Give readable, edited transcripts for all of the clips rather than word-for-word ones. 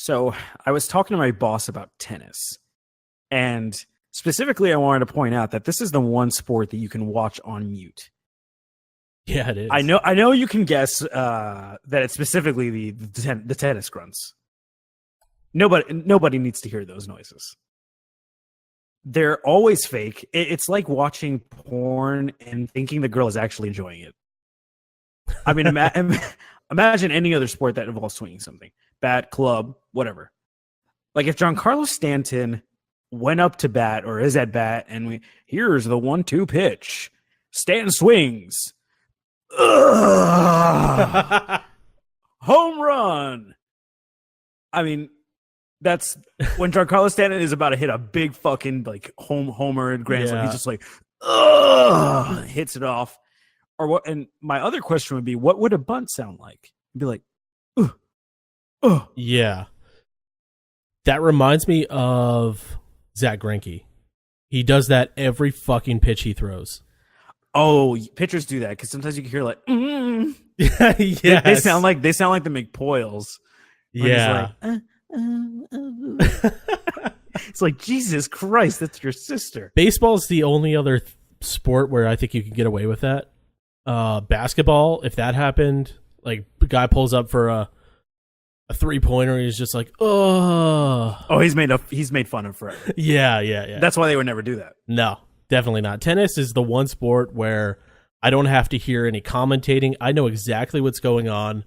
So I was talking to my boss about tennis, and specifically, I wanted to point out that this is the one sport that you can watch on mute. Yeah, it is. I know. You can guess that it's specifically the tennis grunts. Nobody needs to hear those noises. They're always fake. It's like watching porn and thinking the girl is actually enjoying it. I mean, imagine any other sport that involves swinging something. Bat, club, whatever. Like if Giancarlo Stanton went up to bat or is at bat and here's the 1-2 pitch. Stanton swings. Ugh! Home run. I mean, that's when Giancarlo Stanton is about to hit a big fucking like homer and grand slam. He's just like, ugh, hits it off. Or what? And my other question would be, what would a bunt sound like? It'd be like, ugh, ugh. Yeah. That reminds me of Zach Greinke. He does that every fucking pitch he throws. Oh, pitchers do that because sometimes you can hear like, yes. They sound like the McPoyles. Yeah. It's like, Jesus Christ, that's your sister. Baseball is the only other sport where I think you can get away with that. Basketball, if that happened, like the guy pulls up for a 3-pointer, he's just like, oh, he's made fun of forever. Yeah. That's why they would never do that. No, definitely not. Tennis is the one sport where I don't have to hear any commentating. I know exactly what's going on,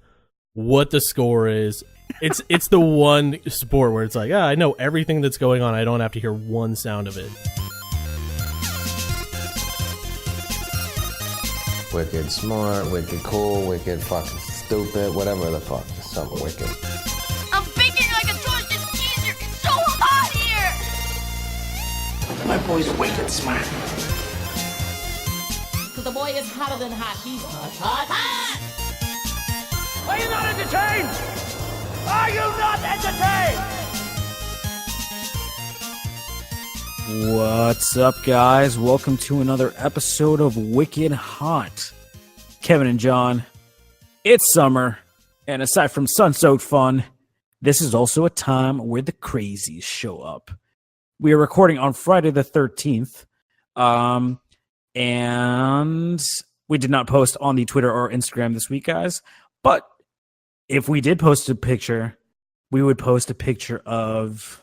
what the score is. It's the one sport where it's like, I know everything that's going on. I don't have to hear one sound of it. Wicked smart, wicked cool, wicked fucking stupid, whatever the fuck. Just something wicked. I'm baking like a toasted cheeser. It's so hot here. My boy's wicked smart. Cause the boy is hotter than hot. He's hot. Are you not entertained? Are you not entertained? What's up, guys? Welcome to another episode of Wicked Hot. Kevin and John, it's summer, and aside from sun-soaked fun, this is also a time where the crazies show up. We are recording on Friday the 13th, and we did not post on the Twitter or Instagram this week, guys, but if we did post a picture, we would post a picture of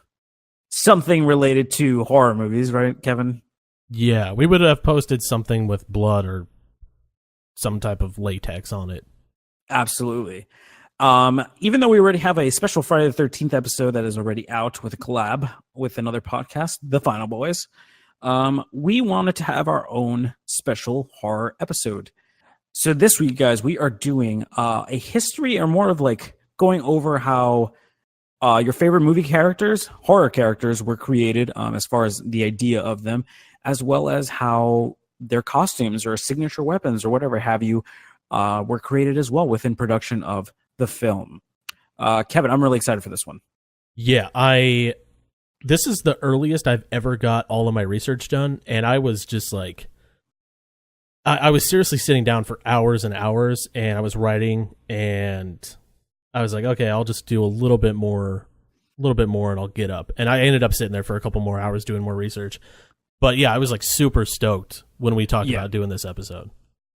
something related to horror movies, right, Kevin? Yeah, we would have posted something with blood or some type of latex on it. Absolutely. Even though we already have a special Friday the 13th episode that is already out with a collab with another podcast, The Final Boys, we wanted to have our own special horror episode. So this week, guys, we are doing a history, or more of like going over how your favorite movie characters, horror characters, were created, as far as the idea of them, as well as how their costumes or signature weapons or whatever have you were created as well within production of the film. Kevin, I'm really excited for this one. Yeah, this is the earliest I've ever got all of my research done, and I was just like, I was seriously sitting down for hours and hours, and I was writing, and I was like, okay, I'll just do a little bit more, and I'll get up. And I ended up sitting there for a couple more hours doing more research. But yeah, I was like super stoked when we talked about doing this episode.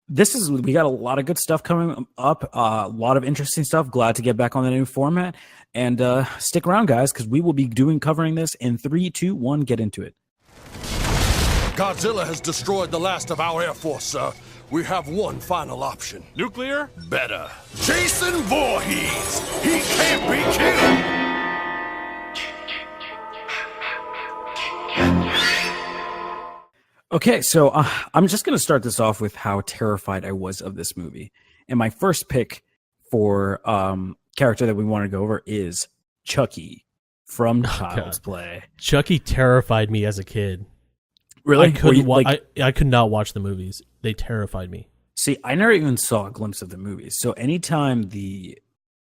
We got a lot of good stuff coming up, a lot of interesting stuff. Glad to get back on the new format. And stick around, guys, because we will be covering this in 3, 2, 1, get into it. Godzilla has destroyed the last of our Air Force, sir. We have one final option. Nuclear? Better. Jason Voorhees! He can't be killed! Okay, so I'm just going to start this off with how terrified I was of this movie. And my first pick for character that we want to go over is Chucky from Child's Play. Chucky terrified me as a kid. Really? I could not watch the movies. They terrified me. See, I never even saw a glimpse of the movies. So anytime the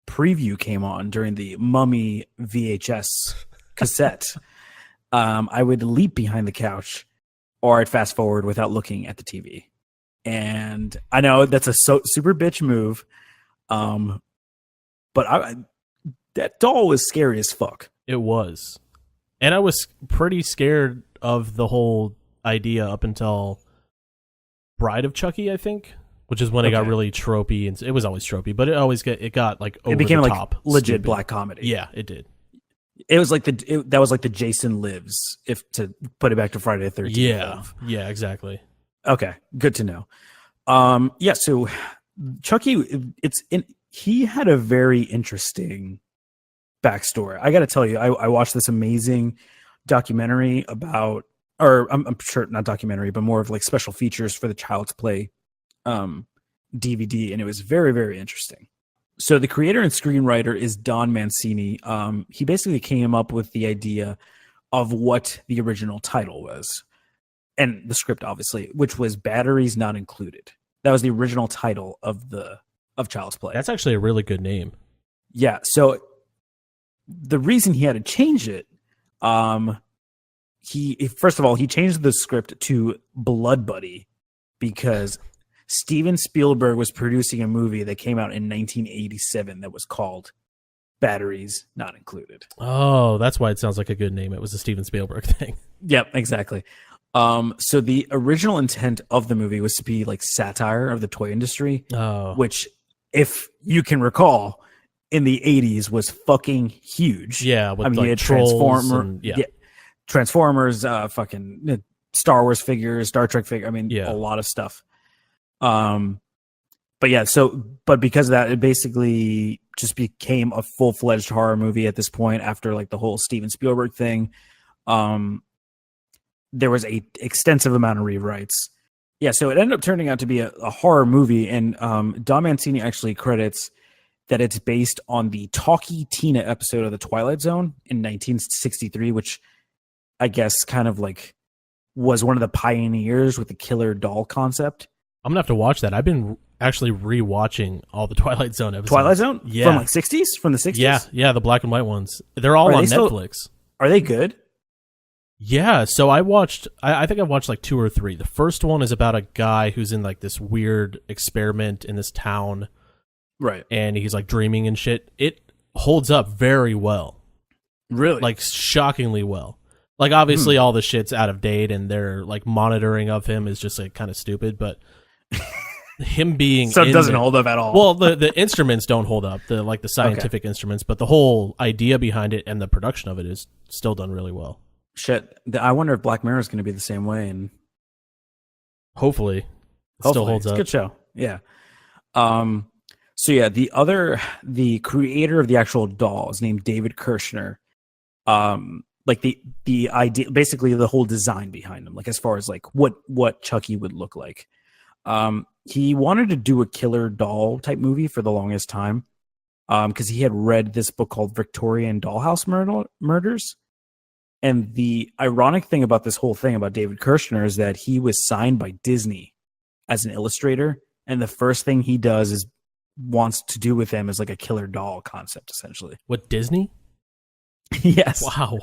preview came on during the Mummy VHS cassette, I would leap behind the couch, or I'd fast forward without looking at the TV. And I know that's a super bitch move, but that doll was scary as fuck. It was. And I was pretty scared of the whole idea up until Bride of Chucky, I think, which is when it got Okay. really tropey, and it was always tropey, but it got like over It became the like top, legit stupid. black comedy. Yeah, it did. It was like that was like the Jason Lives, if to put it back to Friday the 13th. Yeah, yeah, exactly. Okay, good to know. Yeah, so Chucky, he had a very interesting backstory. I got to tell you, I watched this amazing documentary about, or I'm sure not documentary, but more of like special features for the Child's Play DVD, and it was very, very interesting. So the creator and screenwriter is Don Mancini. He basically came up with the idea of what the original title was, and the script, obviously, which was Batteries Not Included. That was the original title of Child's Play. That's actually a really good name. Yeah. So the reason he had to change it, first of all, he changed the script to Blood Buddy because Steven Spielberg was producing a movie that came out in 1987 that was called Batteries Not Included. Oh, that's why it sounds like a good name. It was a Steven Spielberg thing. Yep, exactly. So the original intent of the movie was to be like satire of the toy industry, Oh, which, if you can recall, in the 80s was fucking huge. yeah, with I mean, like you had trolls and, yeah. Transformers, fucking Star Wars figures, Star Trek figures. I mean, Yeah. a lot of stuff. But yeah, but because of that, it basically just became a full-fledged horror movie at this point after like the whole Steven Spielberg thing. There was a extensive amount of rewrites. Yeah, so it ended up turning out to be a horror movie, and Don Mancini actually credits that it's based on the Talkie Tina episode of The Twilight Zone in 1963, which I guess kind of like was one of the pioneers with the killer doll concept. I'm gonna have to watch that. I've been actually rewatching all the Twilight Zone episodes. Twilight Zone? Yeah. From like 60s? From the 60s? Yeah, the black and white ones. They're all Are on they still- Netflix. Are they good? Yeah, so I think I've watched like 2 or 3. The first one is about a guy who's in like this weird experiment in this town, Right. and he's like dreaming and shit. It holds up very well. Really? Like shockingly well. Like obviously all the shit's out of date and their like monitoring of him is just like kind of stupid, but him being so it in doesn't there- hold up at all. Well, the instruments don't hold up, the scientific instruments, but the whole idea behind it and the production of it is still done really well. Shit. I wonder if Black Mirror is going to be the same way. And Hopefully, it still hopefully. holds It's up. a good show. Yeah. So yeah, the creator of the actual doll is named David Kirshner. Like the idea, basically the whole design behind him, like as far as like what Chucky would look like. He wanted to do a killer doll type movie for the longest time. Because he had read this book called Victorian Dollhouse Murders. And the ironic thing about this whole thing about David Kirshner is that he was signed by Disney as an illustrator. And the first thing he does is wants to do with them is like a killer doll concept, essentially. What, Disney? Yes. Wow.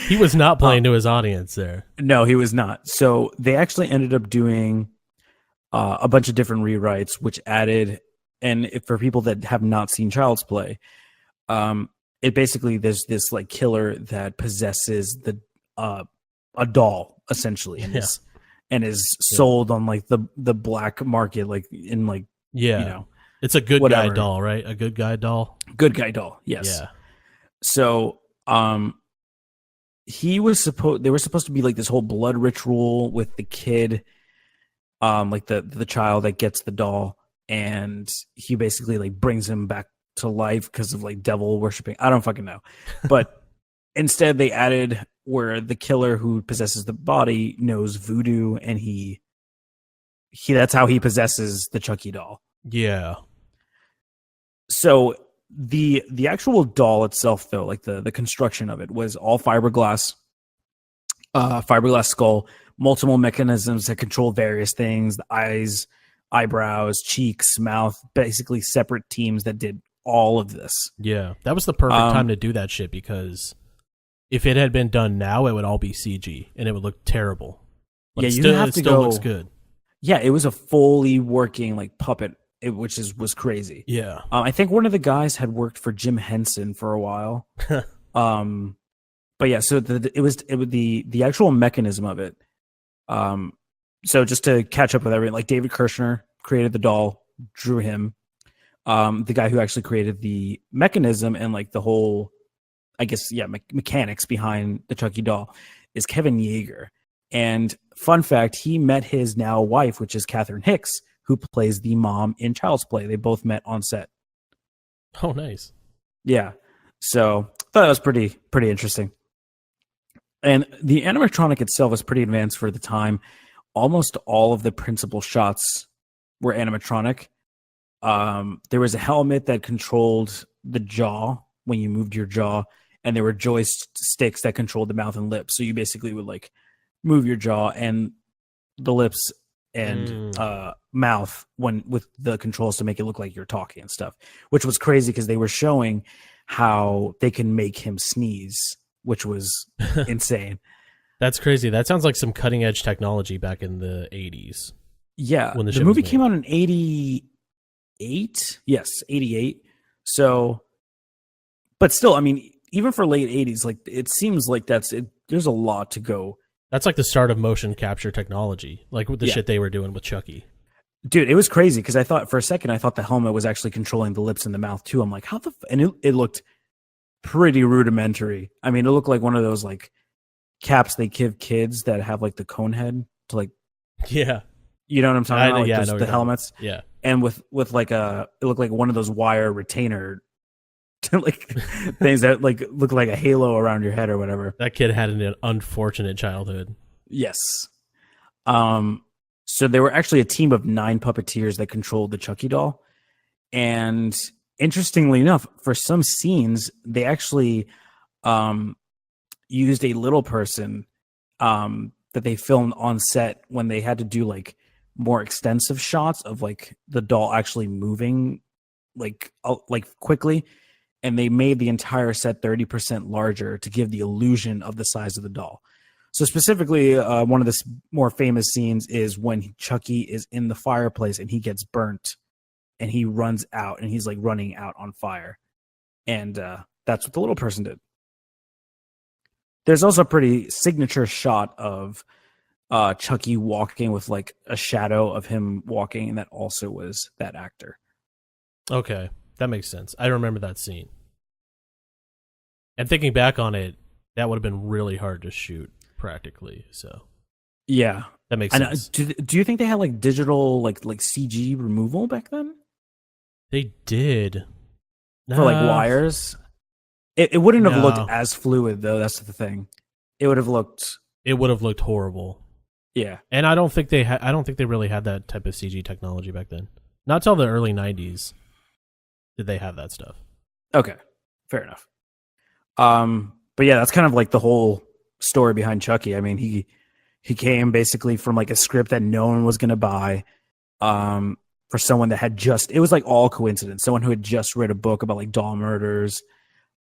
He was not playing to his audience there. No, he was not. So they actually ended up doing a bunch of different rewrites, which added, and for people that have not seen Child's Play, it basically there's this like killer that possesses a doll essentially, and is sold on like the black market, like in like Yeah. you know, It's a good whatever. guy doll, right? A good guy doll. good guy doll. Yes. Yeah. So, they were supposed to be like this whole blood ritual with the kid, like the child that gets the doll, and he basically like brings him back to life because of like devil worshiping. I don't fucking know, but instead they added where the killer who possesses the body knows voodoo, and he that's how he possesses the Chucky doll. Yeah. So the actual doll itself, though, like the construction of it was all fiberglass skull, multiple mechanisms that control various things, the eyes, eyebrows, cheeks, mouth, basically separate teams that did all of this. Yeah. That was the perfect time to do that shit, because if it had been done now, it would all be CG and it would look terrible. But Yeah, it you still, have it to still go- looks good. Yeah, it was a fully working like puppet which was crazy. Yeah. I think one of the guys had worked for Jim Henson for a while. But yeah, so it was the actual mechanism of it. So just to catch up with everything, like David Kirshner created the doll, drew him. The guy who actually created the mechanism and like the whole, I guess, mechanics behind the Chucky doll is Kevin Yeager. And fun fact, he met his now wife, which is Catherine Hicks, who plays the mom in Child's Play. They both met on set. Oh, nice. Yeah. So I thought that was pretty interesting. And the animatronic itself was pretty advanced for the time. Almost all of the principal shots were animatronic. There was a helmet that controlled the jaw when you moved your jaw, and there were joysticks that controlled the mouth and lips. So you basically would like move your jaw and the lips and mouth with the controls to make it look like you're talking and stuff, which was crazy because they were showing how they can make him sneeze, which was insane. That's crazy. That sounds like some cutting edge technology back in the 80s. Yeah. When the movie came out in 88. Yes, 88. So, but still, I mean, even for late 80s, like it seems like there's a lot to go. That's like the start of motion capture technology, like with the shit they were doing with Chucky. Dude, it was crazy because I thought for a second, the helmet was actually controlling the lips and the mouth too. I'm like, how and it looked pretty rudimentary. I mean, it looked like one of those like caps they give kids that have like the cone head to like, yeah, you know what I'm talking about? Yeah, the helmets. Yeah. And with like it looked like one of those wire retainer like things that like look like a halo around your head or whatever. That kid had an unfortunate childhood. Yes. So there were actually a team of 9 puppeteers that controlled the Chucky doll. And interestingly enough, for some scenes, they actually used a little person that they filmed on set when they had to do like more extensive shots of like the doll actually moving like quickly. And they made the entire set 30% larger to give the illusion of the size of the doll. So specifically, one of the more famous scenes is when Chucky is in the fireplace and he gets burnt and he runs out and he's like running out on fire. And that's what the little person did. There's also a pretty signature shot of Chucky walking with like a shadow of him walking, and that also was that actor. Okay, that makes sense. I remember that scene. And thinking back on it, that would have been really hard to shoot practically. So yeah, that makes and sense. Do you think they had like digital like CG removal back then? They did For like wires. It wouldn't have No. looked as fluid though. That's the thing. It would have looked. It would have looked horrible. Yeah, And I don't think they I don't think they really had that type of CG technology back then. Not till the early 90s did they have that stuff. okay, fair enough. But yeah, that's kind of like the whole story behind Chucky. I mean, he came basically from like a script that no one was going to buy. For someone that had it was like all coincidence. Someone who had just read a book about like doll murders,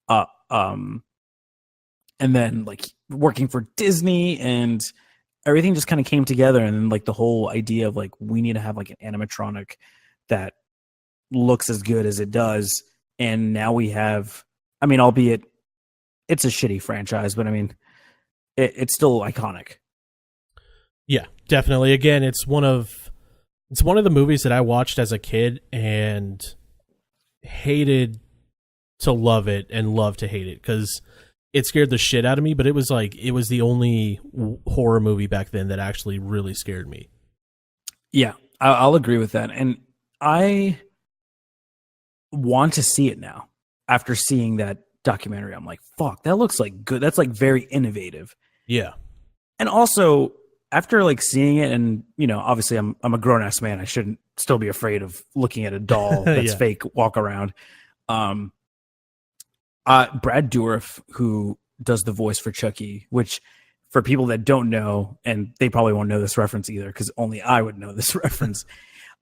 and then like working for Disney, and everything just kind of came together. And then like the whole idea of like we need to have like an animatronic that looks as good as it does. And now we have, I mean, albeit it's a shitty franchise, but I mean, it's still iconic. Yeah, definitely. Again, it's one of the movies that I watched as a kid and hated to love it and love to hate it because it scared the shit out of me. But it was the only horror movie back then that actually really scared me. Yeah, I'll agree with that. And I want to see it now after seeing that documentary. I'm like, fuck, that looks like good. That's like very innovative. Yeah. And also after like seeing it, and you know, obviously I'm a grown ass man. I shouldn't still be afraid of looking at a doll that's Yeah. fake walk around. Brad Dourif, who does the voice for Chucky, which for people that don't know, and they probably won't know this reference either because only I would know this reference.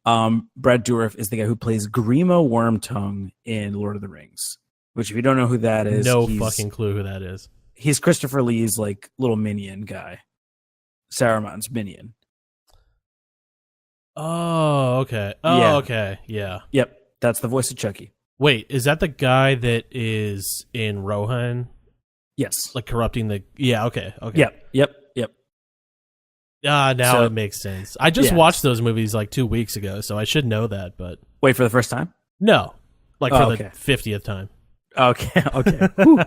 Brad Dourif is the guy who plays Grima Wormtongue in Lord of the Rings, which if you don't know who that is, No fucking clue who that is. he's Christopher Lee's like little minion guy, Saruman's minion. Oh, okay. Oh, Yeah. okay. Yeah. Yep, that's the voice of Chucky. Wait, is that the guy that is in Rohan, Yes. like corrupting the? Yeah. Okay. Okay. Yep. Ah, now So- it makes sense. I just Yeah. watched those movies like 2 weeks ago, so I should know that. But Wait, for the first time? no, like Oh, for okay. the 50th time. Okay. Whew.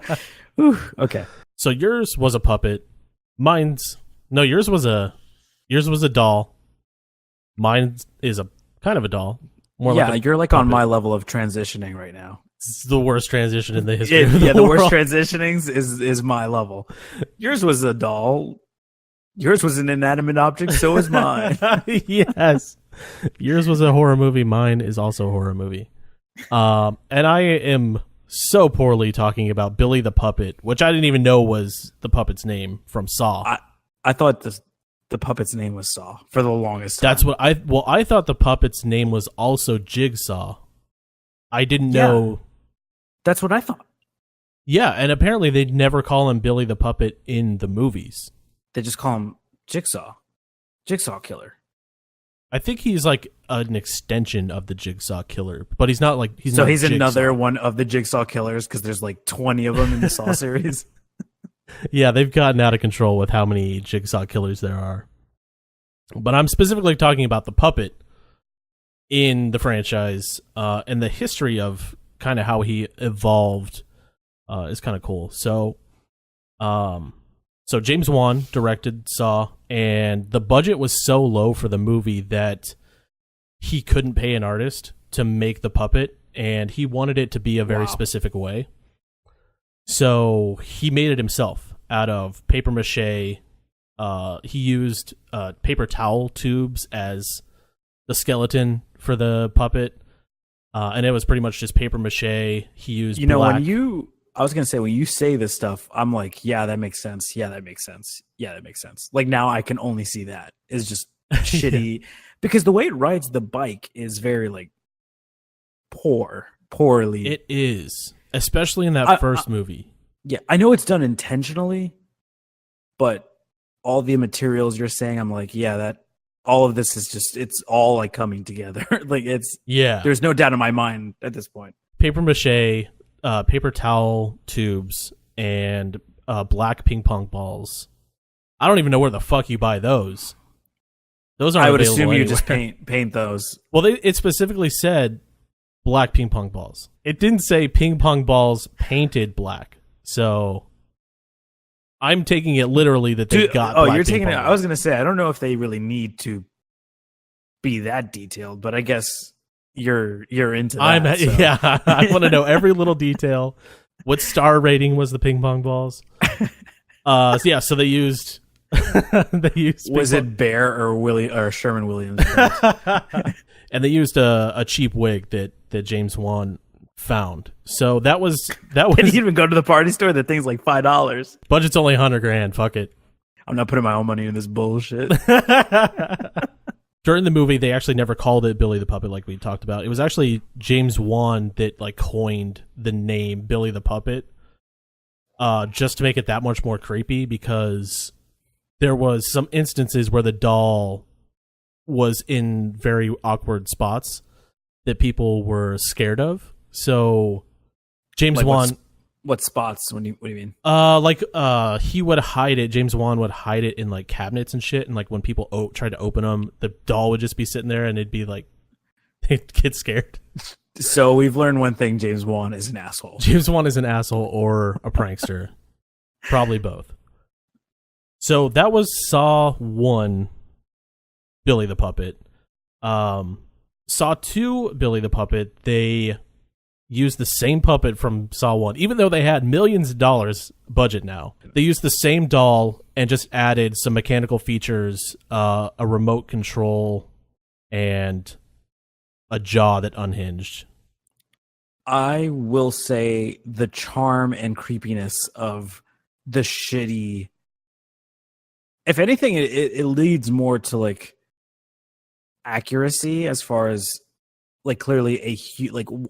Whew. Okay. So yours was a puppet. Yours was a doll. Mine is a kind of a doll. More Yeah, like a you're like on puppet. my level of transitioning right now. It's the worst transition in the history of Yeah, the the worst world. transitionings is my level. Yours was a doll. Yours was an inanimate object. So is mine. Yes. Yours was a horror movie. Mine is also a horror movie. And I am so poorly talking about Billy the Puppet, which I didn't even know was the puppet's name from Saw. I thought the puppet's name was Saw for the longest time. That's what I thought the puppet's name was also Jigsaw. I didn't know. That's what I thought. Yeah, and apparently they'd never call him Billy the Puppet in the movies. They just call him Jigsaw Killer. I think he's like an extension of the Jigsaw Killer, but he's not like he's So not he's Jigsaw. another one of the Jigsaw Killers because there's like 20 of them in the Saw series. Yeah, they've gotten out of control with how many Jigsaw Killers there are. But I'm specifically talking about the puppet in the franchise, and the history of kind of how he evolved is kind of cool. So James Wan directed Saw, and the budget was so low for the movie that he couldn't pay an artist to make the puppet, and he wanted it to be a very specific way. So he made it himself out of paper mache. He used paper towel tubes as the skeleton for the puppet, and it was pretty much just paper mache. He used black. I was gonna say when you say this stuff, I'm like, yeah, that makes sense. Yeah, that makes sense. Yeah, that makes sense. Like now I can only see that is just shitty because the way it rides the bike is very like poorly. It is, especially in that first movie. Yeah, I know it's done intentionally, but all the materials you're saying, I'm like, yeah, that all of this is just it's all like coming together. Like Yeah, there's no doubt in my mind at this point. paper mache, paper towel tubes, and black ping pong balls. I don't even know where the fuck you buy those. Those aren't I would available assume you anywhere. just paint those. Well, it specifically said black ping pong balls. It didn't say ping pong balls painted black. So I'm taking it literally that they got. Oh, black you're ping taking it. pong I was balls. gonna say I don't know if they really need to be that detailed, but I guess you're into that. So. Yeah, I want to know every little detail. What star rating was the ping pong balls? So they used Was it Bear or Sherman Williams? and they used a cheap wig that James Wan found. So that was And you even go to the party store. That thing's like $5. budget's only $100,000. Fuck it. I'm not putting my own money in this bullshit. During the movie, they actually never called it Billy the Puppet like we talked about. It was actually James Wan that like coined the name Billy the Puppet, just to make it that much more creepy, because there was some instances where the doll was in very awkward spots that people were scared of. So James Like Wan, what spots? What do you mean? he would hide it. James Wan would hide it in like cabinets and shit, and like when people tried to open them, the doll would just be sitting there, and it'd be like they'd get scared. So we've learned one thing: James Wan is an asshole. James Wan is an asshole or a prankster, probably both. So that was Saw 1, Billy the Puppet. Saw 2, Billy the Puppet. They used the same puppet from Saw 1, even though they had millions of dollars budget now. They used the same doll and just added some mechanical features, a remote control, and a jaw that unhinged. I will say the charm and creepiness of the shitty. If anything, it leads more to like accuracy as far as like clearly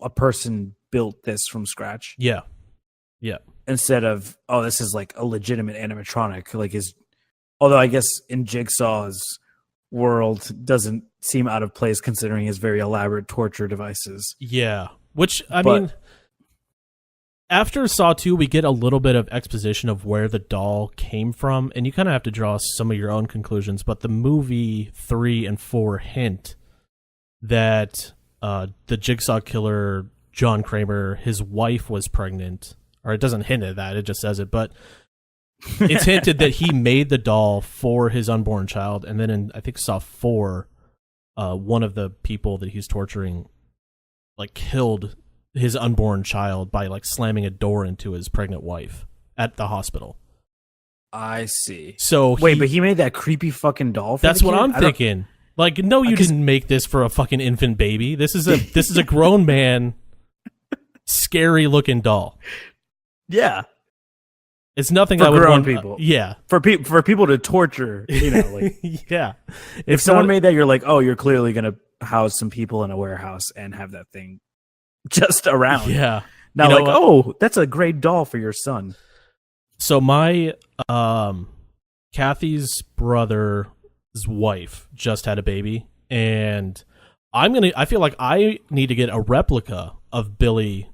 a person built this from scratch. Yeah. Instead of this is like a legitimate animatronic. Although I guess in Jigsaw's world doesn't seem out of place considering his very elaborate torture devices. Yeah. Which, I But- mean, after Saw 2, we get a little bit of exposition of where the doll came from, and you kind of have to draw some of your own conclusions, but the movie 3 and 4 hint that the Jigsaw killer, John Kramer, his wife was pregnant, or it doesn't hint at that, it just says it, but it's hinted that he made the doll for his unborn child, and then in, I think, Saw 4, one of the people that he's torturing, like, killed his unborn child by, like, slamming a door into his pregnant wife at the hospital. I see. So Wait, but he made that creepy fucking doll for that's the what kid? I'm I don't- thinking. Like, no, you 'Cause- didn't make this for a fucking infant baby. This is a grown man, scary looking doll. Yeah. It's nothing For I would grown want. people. Yeah, For people to torture, you know, like yeah. if someone made that, you're like, oh, you're clearly gonna house some people in a warehouse and have that thing just around. yeah. Now, You know like, what? oh, that's a great doll for your son. So my Kathy's brother's wife just had a baby, and I feel like I need to get a replica of Billy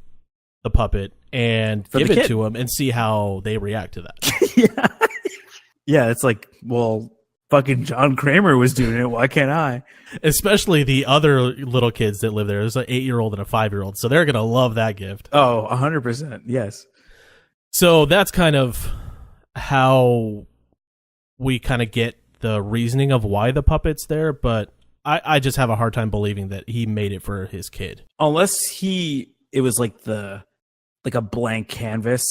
the puppet and For give the it kid. to him and see how they react to that. Yeah. Yeah, it's like, well, fucking John Kramer was doing it. Why can't I? Especially the other little kids that live there. There's an 8-year-old and a 5-year-old, so they're gonna love that gift. Oh, 100%. Yes. So that's kind of how we kind of get the reasoning of why the puppet's there, but I just have a hard time believing that he made it for his kid. Unless it was like a blank canvas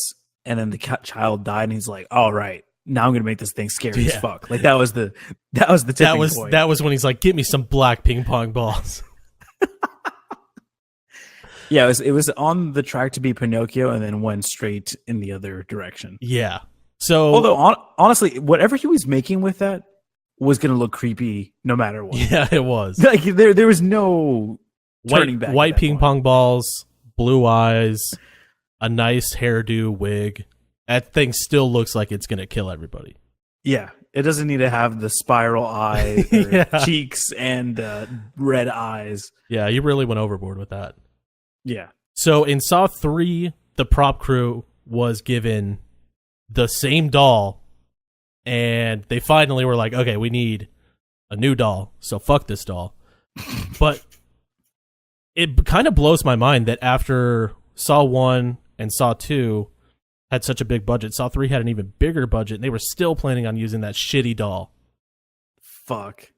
and then the child died and he's like, all right, now I'm going to make this thing scary as Yeah. fuck. Like that was the tipping point. That was when he's like, "Get me some black ping pong balls." Yeah, it was on the track to be Pinocchio and then went straight in the other direction. Yeah. So Although honestly, whatever he was making with that was going to look creepy no matter what. yeah, it was Like there was no turning back. at white that ping point. pong balls, blue eyes, a nice hairdo wig. That thing still looks like it's gonna kill everybody. Yeah, it doesn't need to have the spiral eye, or Yeah. cheeks, and red eyes. Yeah, you really went overboard with that. Yeah. So in Saw 3, the prop crew was given the same doll, and they finally were like, okay, we need a new doll, so fuck this doll. But it kind of blows my mind that after Saw 1 and Saw 2 had such a big budget, Saw 3 had an even bigger budget, and they were still planning on using that shitty doll. Fuck.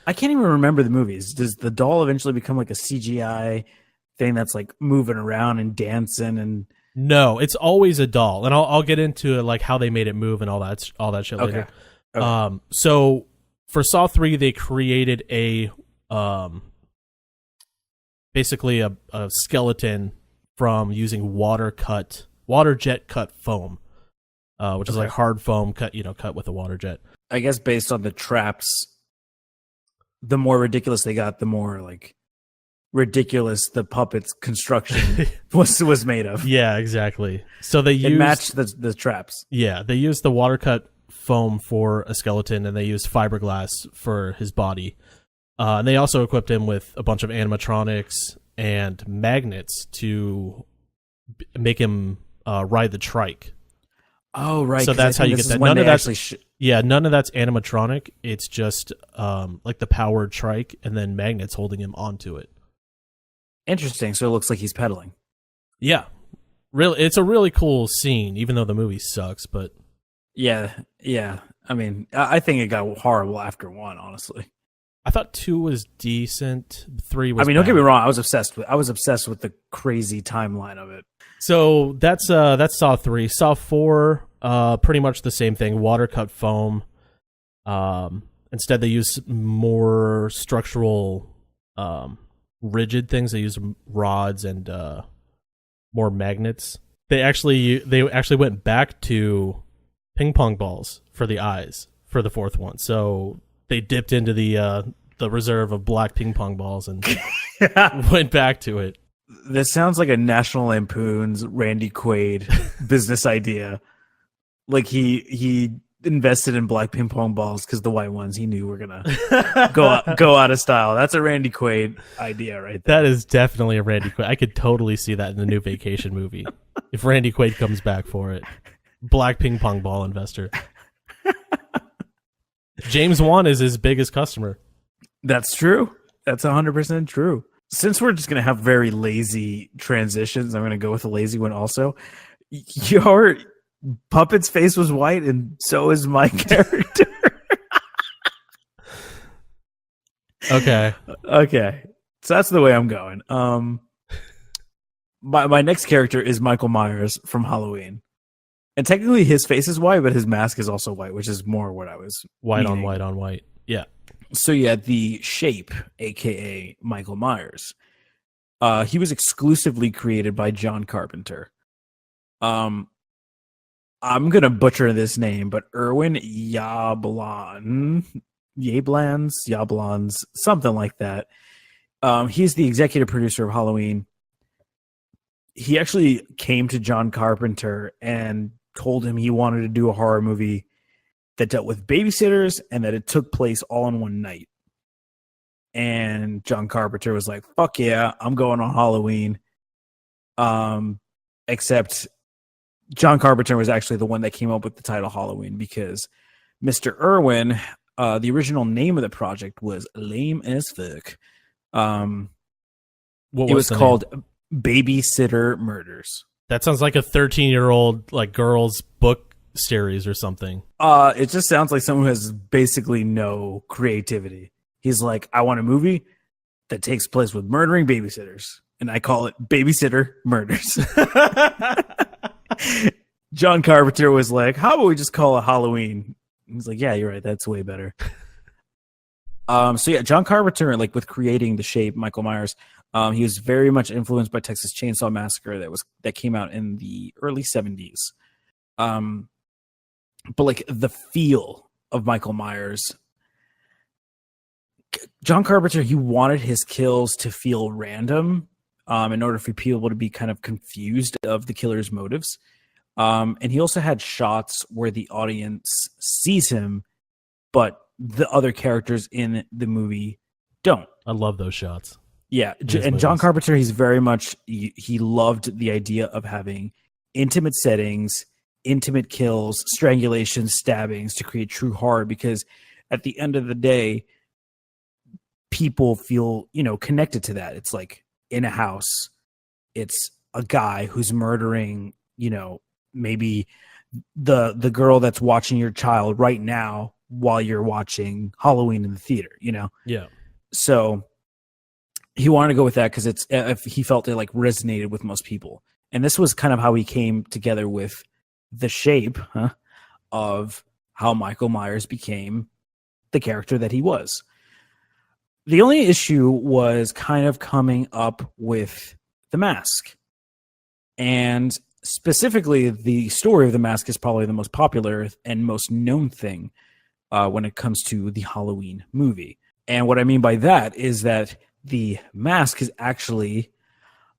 I can't even remember the movies. Does the doll eventually become like a CGI thing that's like moving around and dancing and No, it's always a doll, and I'll get into like how they made it move and all that shit Okay. later. Okay. So for Saw 3, they created a basically a skeleton from using water jet cut foam, which is Okay. like hard foam cut with a water jet. I guess based on the traps, the more ridiculous they got, the more like ridiculous the puppet's construction was made of. Yeah, exactly. So they It used matched the traps. Yeah, they used the water cut foam for a skeleton, and they used fiberglass for his body. And they also equipped him with a bunch of animatronics and magnets to make him ride the trike. Oh, right. So 'cause I that's how think you this get is that. when None of they that's actually Yeah, none of that's animatronic. It's just like the powered trike and then magnets holding him onto it. Interesting. So it looks like he's pedaling. Yeah, really, it's a really cool scene, even though the movie sucks. But Yeah. Yeah. I mean, I think it got horrible after 1, honestly. I thought 2 was decent. 3 was. I mean, don't get me bad. wrong. I was obsessed with the crazy timeline of it. So that's Saw 3. Saw 4, pretty much the same thing. Water cut foam. Instead, they use more structural, rigid things. They use rods and more magnets. They actually went back to ping pong balls for the eyes for the 4th one. So they dipped into the reserve of black ping pong balls and went back to it. This sounds like a National Lampoon's Randy Quaid business idea. Like he invested in black ping pong balls because the white ones he knew were gonna go out of style. That's a Randy Quaid idea, right there. That is definitely a Randy Quaid. I could totally see that in the new Vacation movie. If Randy Quaid comes back for it. Black ping pong ball investor. James Wan is his biggest customer. That's true. That's 100% true. Since we're just gonna have very lazy transitions, I'm gonna go with a lazy one also. Your puppet's face was white, and so is my character. Okay. Okay, so that's the way I'm going. My next character is Michael Myers from Halloween, and technically his face is white, but his mask is also white, which is more what I was White on meaning. white on white. Yeah. So yeah, the Shape, aka Michael Myers, he was exclusively created by John Carpenter. I'm gonna butcher this name, but Irwin Yablans, something like that. He's the executive producer of Halloween. He actually came to John Carpenter and told him he wanted to do a horror movie that dealt with babysitters and that it took place all in one night. And John Carpenter was like, fuck yeah, I'm going on Halloween. Except John Carpenter was actually the one that came up with the title Halloween because Mr. Irwin, the original name of the project was lame as fuck. What It was the name? called Babysitter Murders. That sounds like a 13-year-old like girl's book series or something. It just sounds like someone who has basically no creativity. He's like, I want a movie that takes place with murdering babysitters, and I call it Babysitter Murders. John Carpenter was like, how about we just call it Halloween? He's like, yeah, you're right. That's way better. So yeah, John Carpenter, like with creating the Shape, Michael Myers, he was very much influenced by Texas Chainsaw Massacre that came out in the early 70s. But like the feel of Michael Myers, John Carpenter, he wanted his kills to feel random, in order for people to be kind of confused of the killer's motives. And he also had shots where the audience sees him, but the other characters in the movie don't. I love those shots. Yeah, his and John movies. Carpenter, he's very much he loved the idea of having intimate settings, intimate kills, strangulations, stabbings to create true horror. Because at the end of the day, people feel connected to that. It's like in a house, it's a guy who's murdering maybe the girl that's watching your child right now while you're watching Halloween in the theater. Yeah. So he wanted to go with that because he felt it like resonated with most people. And this was kind of how he came together with the Shape of how Michael Myers became the character that he was. The only issue was kind of coming up with the mask. And specifically, the story of the mask is probably the most popular and most known thing when it comes to the Halloween movie. And what I mean by that is that the mask is actually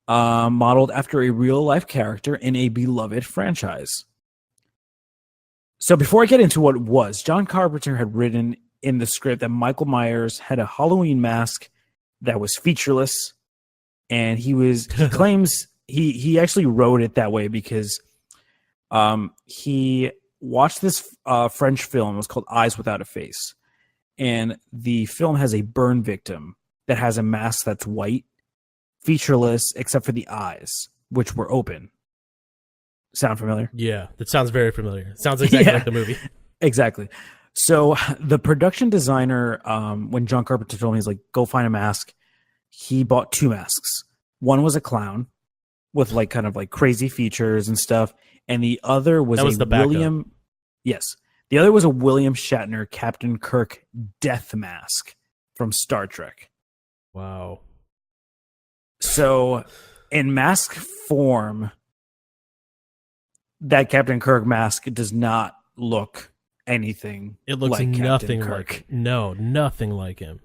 modeled after a real-life character in a beloved franchise. So before I get into what it was, John Carpenter had written in the script that Michael Myers had a Halloween mask that was featureless, and he claims he actually wrote it that way because he watched this French film. It was called Eyes Without a Face, and the film has a burn victim that has a mask that's white, featureless except for the eyes, which were open. Sound familiar? Yeah, that sounds very familiar. Sounds exactly like the movie. Exactly. So the production designer, when John Carpenter told me, he's like, go find a mask, he bought two masks. One was a clown with like kind of like crazy features and stuff, and the other was the backup. The other was a William Shatner Captain Kirk death mask from Star Trek. Wow. So in mask form, that Captain Kirk mask does not look anything. It looks like nothing Captain like Kirk. nothing like him.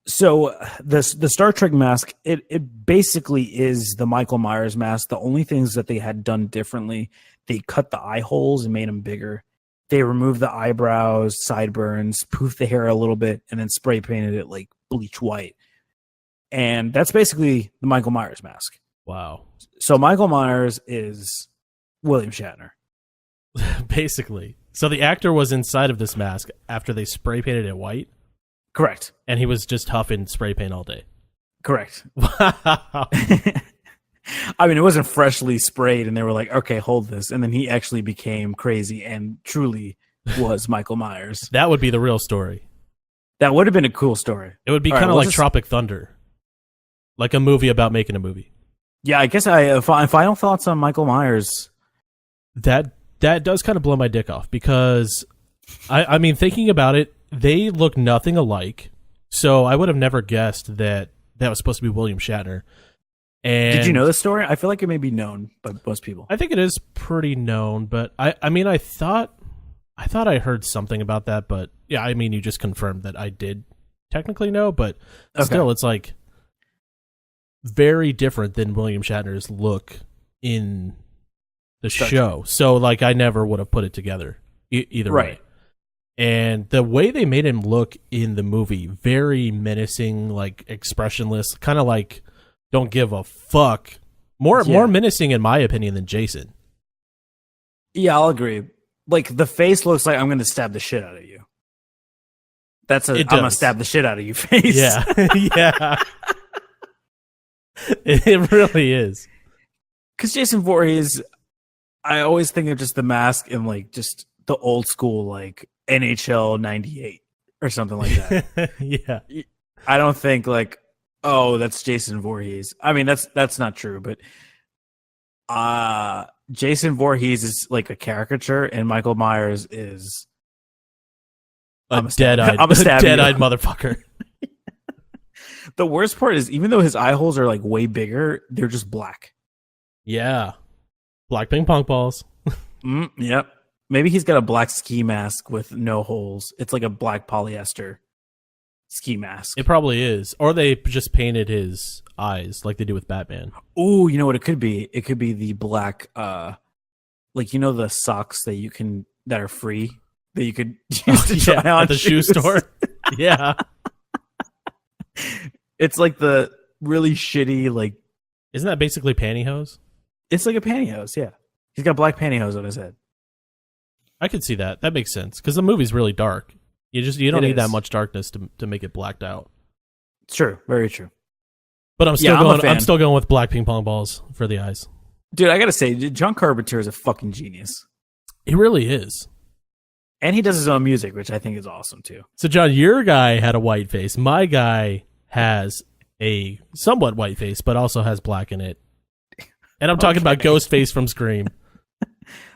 So the Star Trek mask, it basically is the Michael Myers mask. The only things that they had done differently, they cut the eye holes and made them bigger, they removed the eyebrows, sideburns, poofed the hair a little bit, and then spray painted it like bleach white. And that's basically the Michael Myers mask. Wow. So Michael Myers is William Shatner. Basically. So the actor was inside of this mask after they spray painted it white, Correct. and he was just huffing spray paint all day. Correct. Wow. I mean, it wasn't freshly sprayed, and they were like, okay, hold this. And then he actually became crazy and truly was Michael Myers. That would be the real story. That would have been a cool story. It would be All right, kind of well, like just- Tropic Thunder. Like a movie about making a movie. Yeah, I guess final thoughts on Michael Myers. That does kind of blow my dick off because, I mean, thinking about it, they look nothing alike. So I would have never guessed that was supposed to be William Shatner. And Did you know this story? I feel like it may be known by most people. I think it is pretty known, but I mean, I thought I heard something about that, but yeah, I mean, you just confirmed that I did technically know, but Okay. still, it's like very different than William Shatner's look in the Star show. So, like, I never would have put it together either Right. way. And the way they made him look in the movie, very menacing, like expressionless, kind of like don't give a fuck. More menacing, in my opinion, than Jason. Yeah, I'll agree. Like, the face looks like I'm going to stab the shit out of you. That's I'm It going to does. stab the shit out of you face. Yeah, yeah. It really is. Because Jason Voorhees, I always think of just the mask and like just the old school like NHL 98 or something like that. Yeah. I don't think like, oh, that's Jason Voorhees. I mean, that's not true, but Jason Voorhees is like a caricature and Michael Myers is A I'm a stab- dead-eyed, I'm a stab you. dead-eyed motherfucker. the worst part is even though his eye holes are like way bigger, they're just black. Yeah. Black ping pong balls. Yep. Maybe he's got a black ski mask with no holes. It's like a black polyester ski mask. It probably is. Or they just painted his eyes like they do with Batman. Ooh, you know what it could be? It could be the black, like, you know, the socks that are free that you could use to try on at the shoe shoes? store. Yeah. It's like the really shitty, like, Isn't that basically pantyhose? it's like a pantyhose. Yeah. He's got black pantyhose on his head. I could see that. That makes sense because the movie's really dark. You don't It need that is. much darkness to make it blacked out. True. Very true. But I'm still Yeah, I'm a going. fan. I'm still going with black ping pong balls for the eyes. Dude, I got to say, John Carpenter is a fucking genius. He really is. And he does his own music, which I think is awesome too. So, John, your guy had a white face. My guy has a somewhat white face, but also has black in it. And I'm talking about Ghostface from Scream.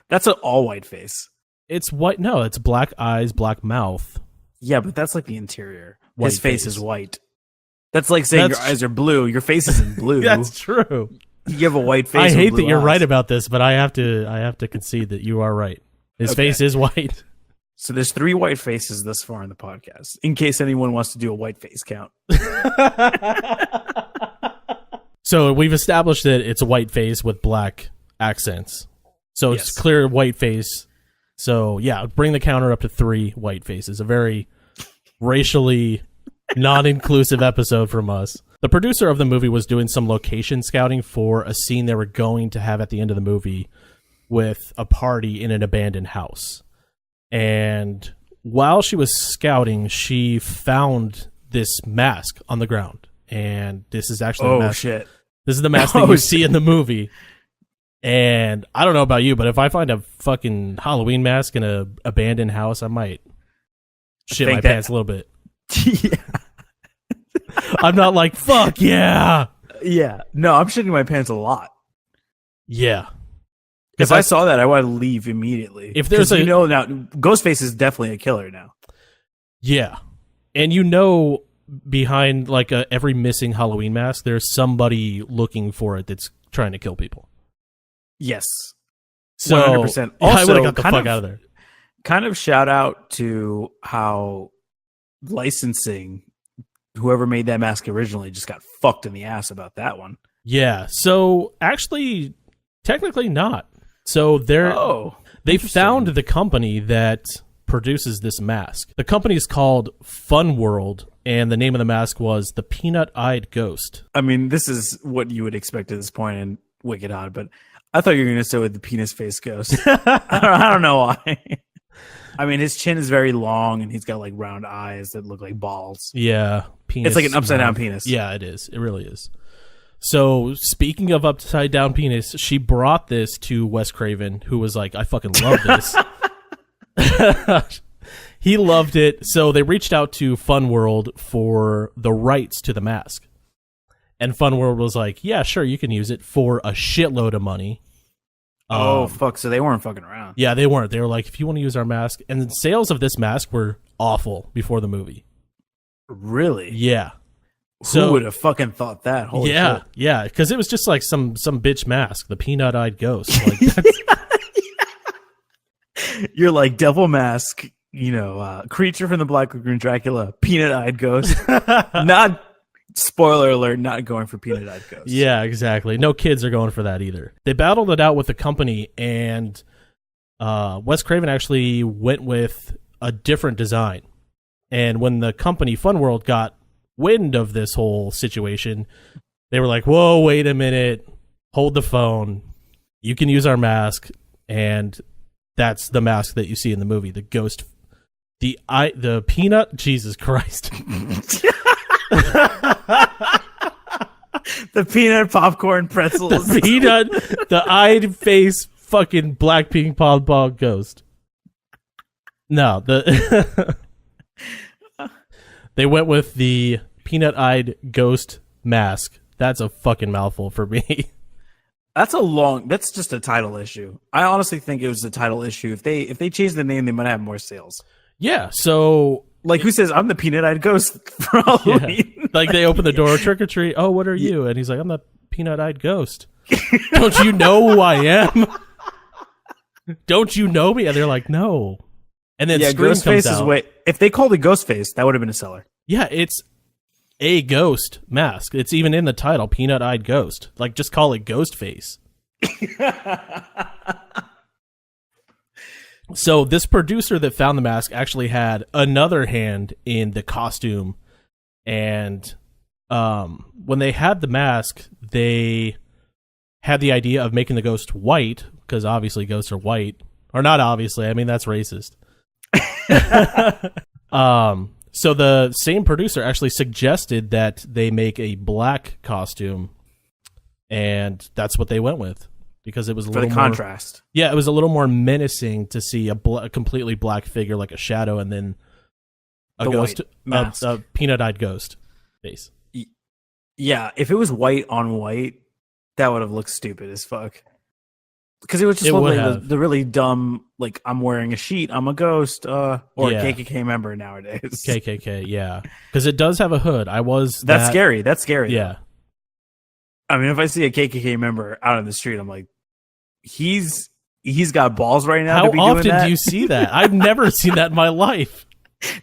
That's an all white face. It's white. No, it's black eyes, black mouth. Yeah, but that's like the interior. White His face face. is white. That's like saying That's- your eyes are blue. Your face isn't blue. That's true. You have a white face. I with hate blue that you're eyes. right about this, but I have to concede that you are right. His Okay. face is white. So there's 3 white faces thus far in the podcast. In case anyone wants to do a white face count. So we've established that it's a white face with black accents. So it's Yes. clear white face. So yeah, bring the counter up to 3 white faces. A very racially non-inclusive episode from us. The producer of the movie was doing some location scouting for a scene they were going to have at the end of the movie with a party in an abandoned house. And while she was scouting, she found this mask on the ground. And this is actually the Oh mask. shit. This is the mask that Oh, you shit. see in the movie. And I don't know about you, but if I find a fucking Halloween mask in a abandoned house, I might shit think my that- pants a little bit. Yeah. I'm not like, fuck yeah. Yeah. No, I'm shitting my pants a lot. Yeah. If I saw that, I would leave immediately. If there's 'Cause a- now, Ghostface is definitely a killer now. Yeah. And behind like every missing Halloween mask, there's somebody looking for it that's trying to kill people. Yes. So 100%. I would have Also, got the kind fuck of- out of there. Kind of shout out to how licensing, whoever made that mask originally, just got fucked in the ass about that one. Yeah. So actually, technically not. So Oh, they interesting. found the company that produces this mask. The company is called Fun World, and the name of the mask was the Peanut-Eyed Ghost. I mean, this is what you would expect at this point in Wicked Odd, but I thought you were going to say with the penis face ghost. I don't know why. I mean, his chin is very long, and he's got like round eyes that look like balls. Yeah, penis. It's like an upside down mouth. penis. Yeah, it is. It really is. So, speaking of upside down penis, she brought this to Wes Craven, who was like, I fucking love this. He loved it. So, they reached out to Fun World for the rights to the mask. And Fun World was like, yeah, sure, you can use it for a shitload of money. Fuck. So they weren't fucking around. Yeah, they weren't. They were like, if you want to use our mask. And the sales of this mask were awful before the movie. Really? Yeah. Who would have fucking thought that? Holy yeah, shit. yeah, because it was just like some bitch mask, the peanut-eyed ghost. Like, that's, You're like devil mask, creature from the Black Lagoon, Dracula, peanut-eyed ghost. Not, spoiler alert, not going for peanut-eyed ghost. yeah, exactly. No kids are going for that either. They battled it out with the company, and Wes Craven actually went with a different design. And when the company Fun World got wind of this whole situation, they were like, whoa, wait a minute, hold the phone, you can use our mask. And that's the mask that you see in the movie, the ghost, the peanut, Jesus Christ. The peanut popcorn pretzels. the eyed face fucking black ping pong ball ghost. No, they went with the peanut-eyed ghost mask. That's a fucking mouthful for me. That's just a title issue. I honestly think it was a title issue. If they changed the name, they might have more sales. Yeah, so Like, who says I'm the peanut-eyed ghost for Halloween? like they open the door, trick or treat. Oh, what are you? And he's like, I'm the peanut-eyed ghost. Don't you know who I am? Don't you know me? And they're like, no. And then Scream comes Ghostface is out. way. If they called it Ghostface, that would have been a seller. Yeah, it's a ghost mask. It's even in the title, Peanut-Eyed Ghost. Like, just call it Ghostface. So this producer that found the mask actually had another hand in the costume. And when they had the mask, they had the idea of making the ghost white, because obviously ghosts are white. Or not obviously, I mean, that's racist. So the same producer actually suggested that they make a black costume, and that's what they went with, because it was a For little the more, contrast. yeah, it was a little more menacing to see a completely black figure like a shadow, and then a The ghost, white mask. a peanut-eyed ghost face. Yeah, if it was white on white, that would have looked stupid as fuck. Because it would just It look would like have. the really dumb, like, I'm wearing a sheet, I'm a ghost, or Yeah. a KKK member nowadays. KKK, yeah, because it does have a hood. That's that, scary. That's scary. Yeah, I mean, if I see a KKK member out on the street, I'm like, he's got balls right now. how to be doing often that? do you see that? I've never seen that in my life.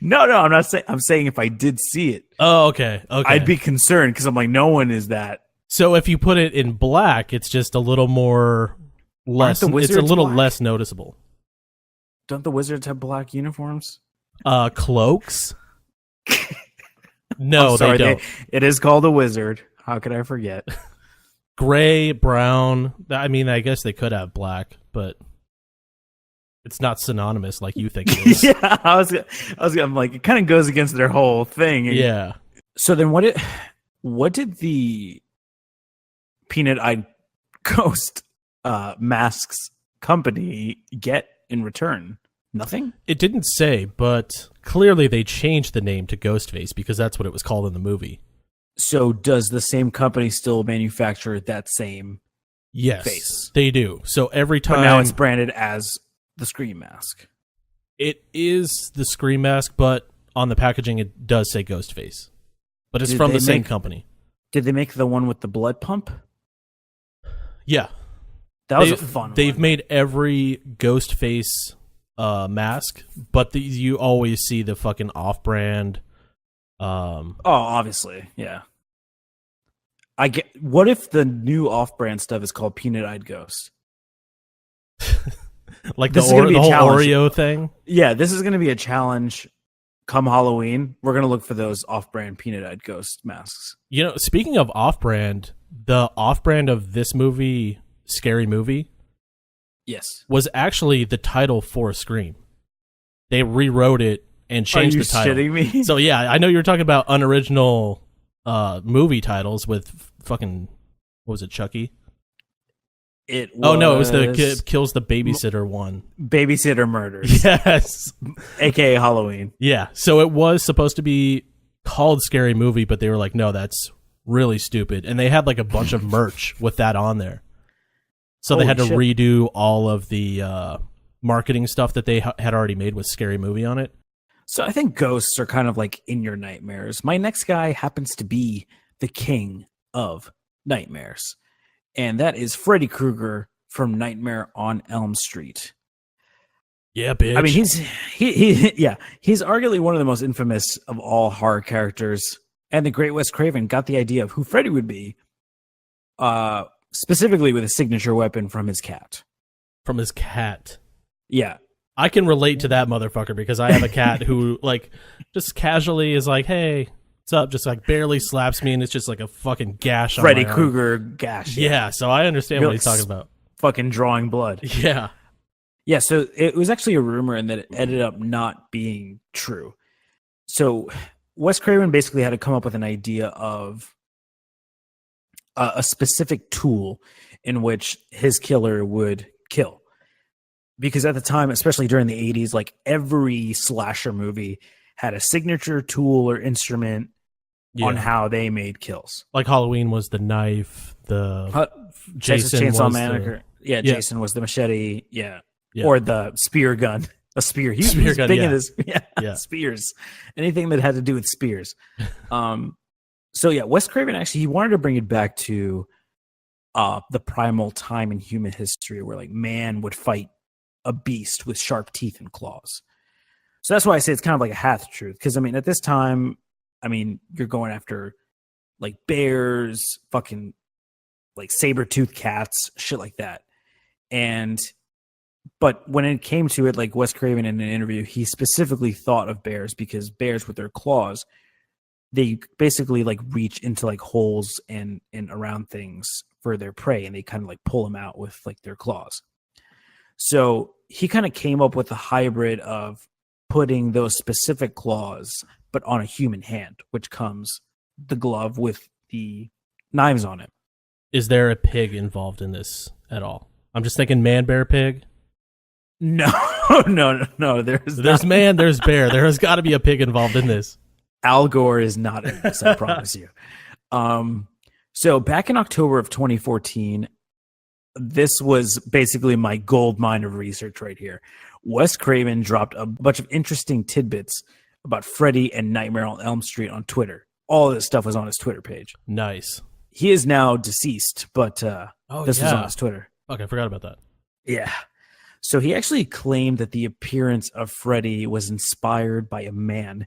No, I'm not saying. I'm saying if I did see it, Oh, okay. I'd be concerned because I'm like, no one is that. So if you put it in black, it's just a little more less. the It's a wizards little black? less noticeable. Don't the wizards have black uniforms? Cloaks? No, I'm sorry, they don't. it is called a wizard. How could I forget? Gray, brown. I mean, I guess they could have black, but it's not synonymous like you think it is. Yeah, I'm like, it kind of goes against their whole thing. Yeah. So then, what did the peanut-eyed ghost masks company get in return? Nothing. It didn't say, but clearly they changed the name to Ghostface because that's what it was called in the movie. So does the same company still manufacture that same? Yes, Face. they do. So every But time now it's branded as the Scream mask. it is the Scream mask, but on the packaging it does say Ghostface. But it's Did from they the same make- company. Did they make the one with the blood pump? Yeah. That was They- a fun They've one. made every Ghostface mask, but you always see the fucking off-brand. Oh, obviously, yeah. I get. What if the new off-brand stuff is called Peanut-Eyed Ghost? Like This is gonna be a the whole challenge. Oreo thing. Yeah, this is going to be a challenge. Come Halloween, we're going to look for those off-brand peanut-eyed ghost masks. You know, speaking of off-brand, the off-brand of this movie, Scary Movie, Yes. was actually the title for Scream. They rewrote it and changed the title. Are you shitting me? So yeah, I know you were talking about unoriginal movie titles with fucking, what was it, Chucky? It was Oh no, it was the kills the babysitter one. Babysitter Murders, Yes. aka Halloween. Yeah. So it was supposed to be called Scary Movie, but they were like, no, that's really stupid. And they had like a bunch of merch with that on there. So they Holy had to shit. redo all of the marketing stuff that they had already made with Scary Movie on it. So I think ghosts are kind of like in your nightmares. My next guy happens to be the king of nightmares, and that is Freddy Krueger from Nightmare on Elm Street. Yeah, bitch. I mean, he's arguably one of the most infamous of all horror characters. And the great Wes Craven got the idea of who Freddy would be, specifically with a signature weapon from his cat. From his cat. Yeah, I can relate to that motherfucker because I have a cat who like just casually is like, "Hey, what's up?" Just like barely slaps me, and it's just like a fucking gash on Freddy my arm. Krueger gash. Yeah, so I understand what Really he's talking about. fucking drawing blood. Yeah. Yeah, so it was actually a rumor, and that it ended up not being true. So Wes Craven basically had to come up with an idea of a specific tool in which his killer would kill. Because at the time, especially during the 80s, like every slasher movie had a signature tool or instrument on Yeah. how they made kills. Like Halloween was the knife, the Texas Jason Chainsaw was Massacre. Yeah, Yeah. Jason was the machete. Yeah. Yeah. Or the spear gun. A spear. He Spear was gun, big yeah. in his Yeah. spears. Anything that had to do with spears. So yeah, Wes Craven actually he wanted to bring it back to the primal time in human history where like man would fight a beast with sharp teeth and claws. So that's why I say it's kind of like a half truth. Because I mean, at this time, I mean, you're going after like bears, fucking like saber-toothed cats, shit like that. But when it came to it, like Wes Craven in an interview, he specifically thought of bears because bears with their claws, they basically like reach into like holes and around things for their prey, and they kind of like pull them out with like their claws. So he kind of came up with a hybrid of putting those specific claws, but on a human hand, which comes the glove with the knives on it. Is there a pig involved in this at all? I'm just thinking man, bear, pig. No, no. There's There's not. man, there's bear. There has got to be a pig involved in this. Al Gore is not in this, I promise you. So back in October of 2014, this was basically my gold mine of research right here. Wes Craven dropped a bunch of interesting tidbits about Freddy and Nightmare on Elm Street on Twitter. All of this stuff was on his Twitter page. Nice. He is now deceased, but this was on his Twitter. Okay, I forgot about that. Yeah. So he actually claimed that the appearance of Freddy was inspired by a man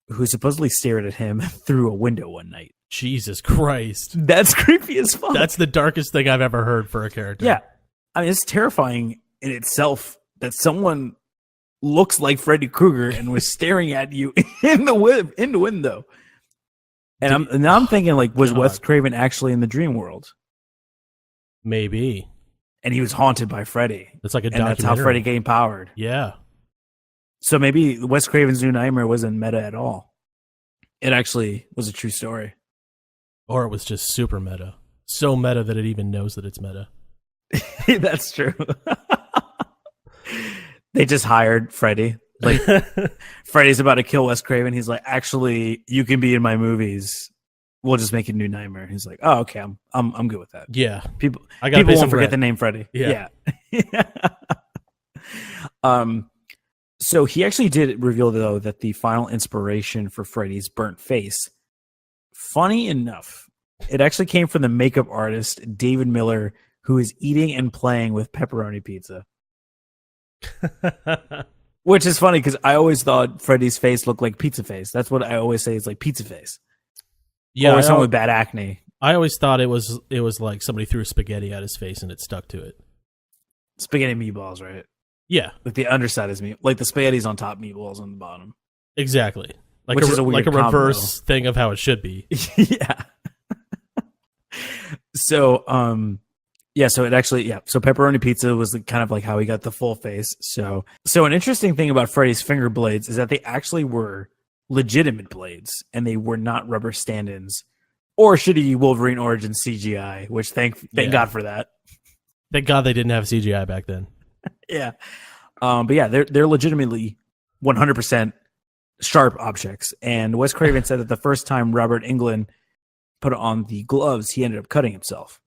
who supposedly stared at him through a window one night. Jesus Christ. That's creepy as fuck. That's the darkest thing I've ever heard for a character. Yeah. I mean, it's terrifying in itself that someone looks like Freddy Krueger and was staring at you in the window. And I'm thinking, like, was God. Wes Craven actually in the dream world? Maybe. And he was haunted by Freddy. It's like a And documentary. that's how Freddy gained powered. Yeah. So maybe Wes Craven's New Nightmare wasn't meta at all. It actually was a true story. Or it was just super meta. So meta that it even knows that it's meta. That's true. They just hired Freddy. Like, Freddy's about to kill Wes Craven. He's like, actually, you can be in my movies. We'll just make it New Nightmare. He's like, oh, okay, I'm good with that. Yeah. People I gotta pay won't some forget rent. the name Freddy. Yeah. So he actually did reveal though that the final inspiration for Freddy's burnt face, funny enough, it actually came from the makeup artist David Miller, who is eating and playing with pepperoni pizza. Which is funny because I always thought Freddy's face looked like pizza face. That's what I always say is like pizza face. Yeah. Or someone with bad acne. I always thought it was like somebody threw spaghetti at his face and it stuck to it. Spaghetti meatballs, right? Yeah, Like the underside is like the spaghetti's on top, meatballs on the bottom. exactly. Like Which is a weird combo. reverse thing of how it should be. Yeah. So, so it actually, so pepperoni pizza was kind of like how he got the full face. So an interesting thing about Freddy's finger blades is that they actually were legitimate blades and they were not rubber stand-ins or shitty Wolverine origin CGI, which thank God for that. Thank God they didn't have CGI back then. Yeah. But yeah, they're legitimately 100% sharp objects. And Wes Craven said that the first time Robert Englund put on the gloves, he ended up cutting himself.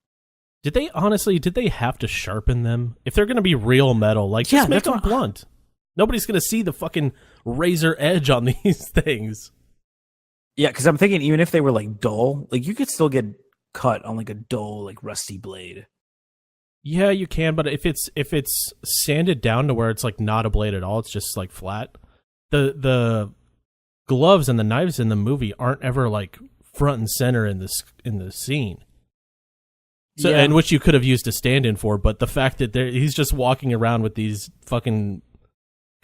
Did they have to sharpen them? If they're going to be real metal, like, just make them blunt. Nobody's going to see the fucking razor edge on these things. Yeah, because I'm thinking even if they were like dull, like you could still get cut on like a dull, like rusty blade. Yeah, you can, but if it's sanded down to where it's like not a blade at all, it's just like flat. The gloves and the knives in the movie aren't ever like front and center in the scene. So, yeah. And which you could have used a stand-in for, but the fact that he's just walking around with these fucking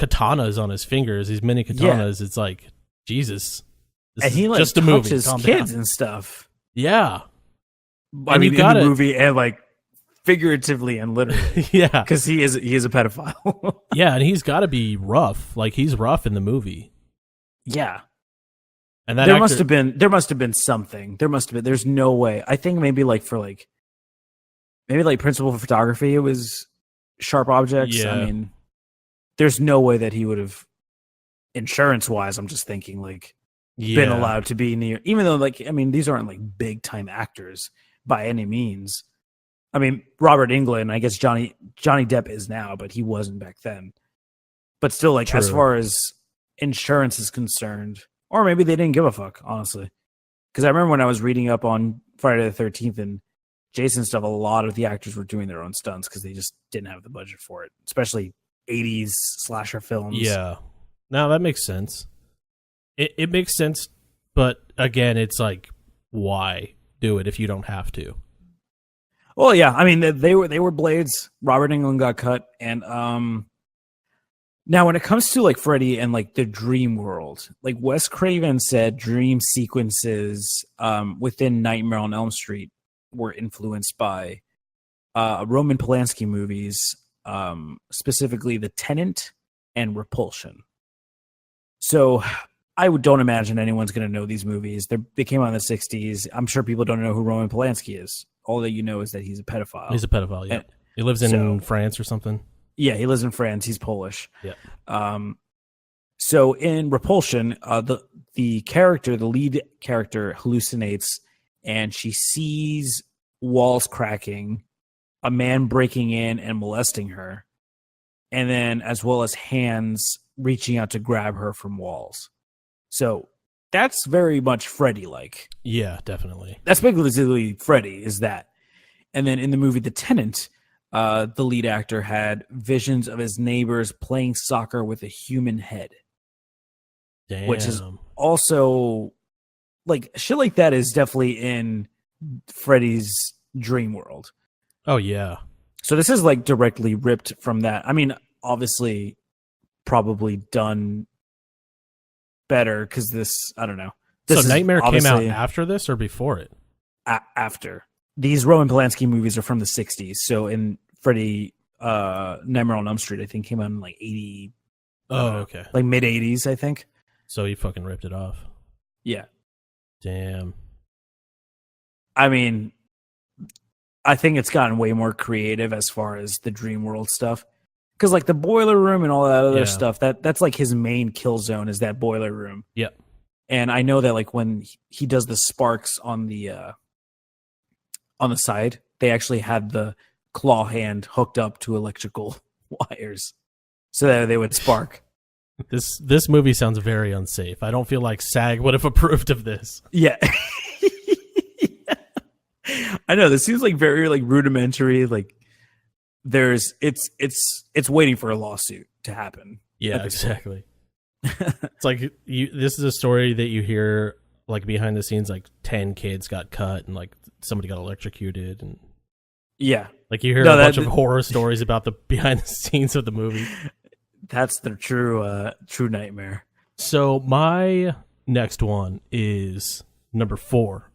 katanas on his fingers, these mini katanas, it's like, Jesus. And he like just a movie. touches Calm kids down. and stuff. Yeah. I mean, in the movie and like figuratively and literally. Yeah. Because he is a pedophile. Yeah, and he's got to be rough. Like, he's rough in the movie. Yeah. And that there must have been something. There's no way. I think maybe principal photography, it was sharp objects. Yeah. I mean, there's no way that he would have, insurance wise, I'm just thinking like been allowed to be near, even though like, I mean, these aren't like big time actors by any means. I mean, Robert Englund, I guess Johnny Depp is now, but he wasn't back then. But still, like, True. As far as insurance is concerned, or maybe they didn't give a fuck, honestly. Because I remember when I was reading up on Friday the 13th and Jason stuff, a lot of the actors were doing their own stunts because they just didn't have the budget for it, especially 80s slasher films. Yeah. No, that makes sense. It makes sense, but again, it's like, why do it if you don't have to? Well, yeah, I mean, they were blades. Robert Englund got cut, and now when it comes to like Freddy and like the dream world, like Wes Craven said, dream sequences within Nightmare on Elm Street were influenced by Roman Polanski movies, specifically The Tenant and Repulsion. So I don't imagine anyone's going to know these movies. They came out in the 60s. I'm sure people don't know who Roman Polanski is. All that you know is that he's a pedophile. He's a pedophile, yeah. And, he lives in France or something. Yeah, he lives in France. He's Polish. Yeah. So in Repulsion, the lead character hallucinates, and she sees walls cracking, a man breaking in and molesting her, and then as well as hands reaching out to grab her from walls. So that's very much Freddy-like. Yeah, definitely. That's basically Freddy, is that. And then in the movie The Tenant, the lead actor had visions of his neighbors playing soccer with a human head. Damn. Which is also, like, shit like that is definitely in Freddy's dream world. Oh, yeah. So this is, like, directly ripped from that. I mean, obviously, probably done better, because this, I don't know. So Nightmare came out after this or before it? After. These Roman Polanski movies are from the 60s. So in Freddy, Nightmare on Elm Street, I think came out in like 80. Oh, okay. Like mid 80s, I think. So he fucking ripped it off. Yeah. Damn. I mean, I think it's gotten way more creative as far as the dream world stuff. Because like the boiler room and all that other stuff, that's like his main kill zone is that boiler room. Yep. And I know that like when he does the sparks on the side, they actually had the claw hand hooked up to electrical wires so that they would spark. This movie sounds very unsafe. I don't feel like SAG would have approved of this. Yeah. I know this seems like very like rudimentary. Like it's waiting for a lawsuit to happen. Yeah, exactly. It's like this is a story that you hear like behind the scenes, like 10 kids got cut and like somebody got electrocuted, and Yeah, Like you hear No, a bunch that- of horror stories about the behind the scenes of the movie. that's the true nightmare. So my next one is number 4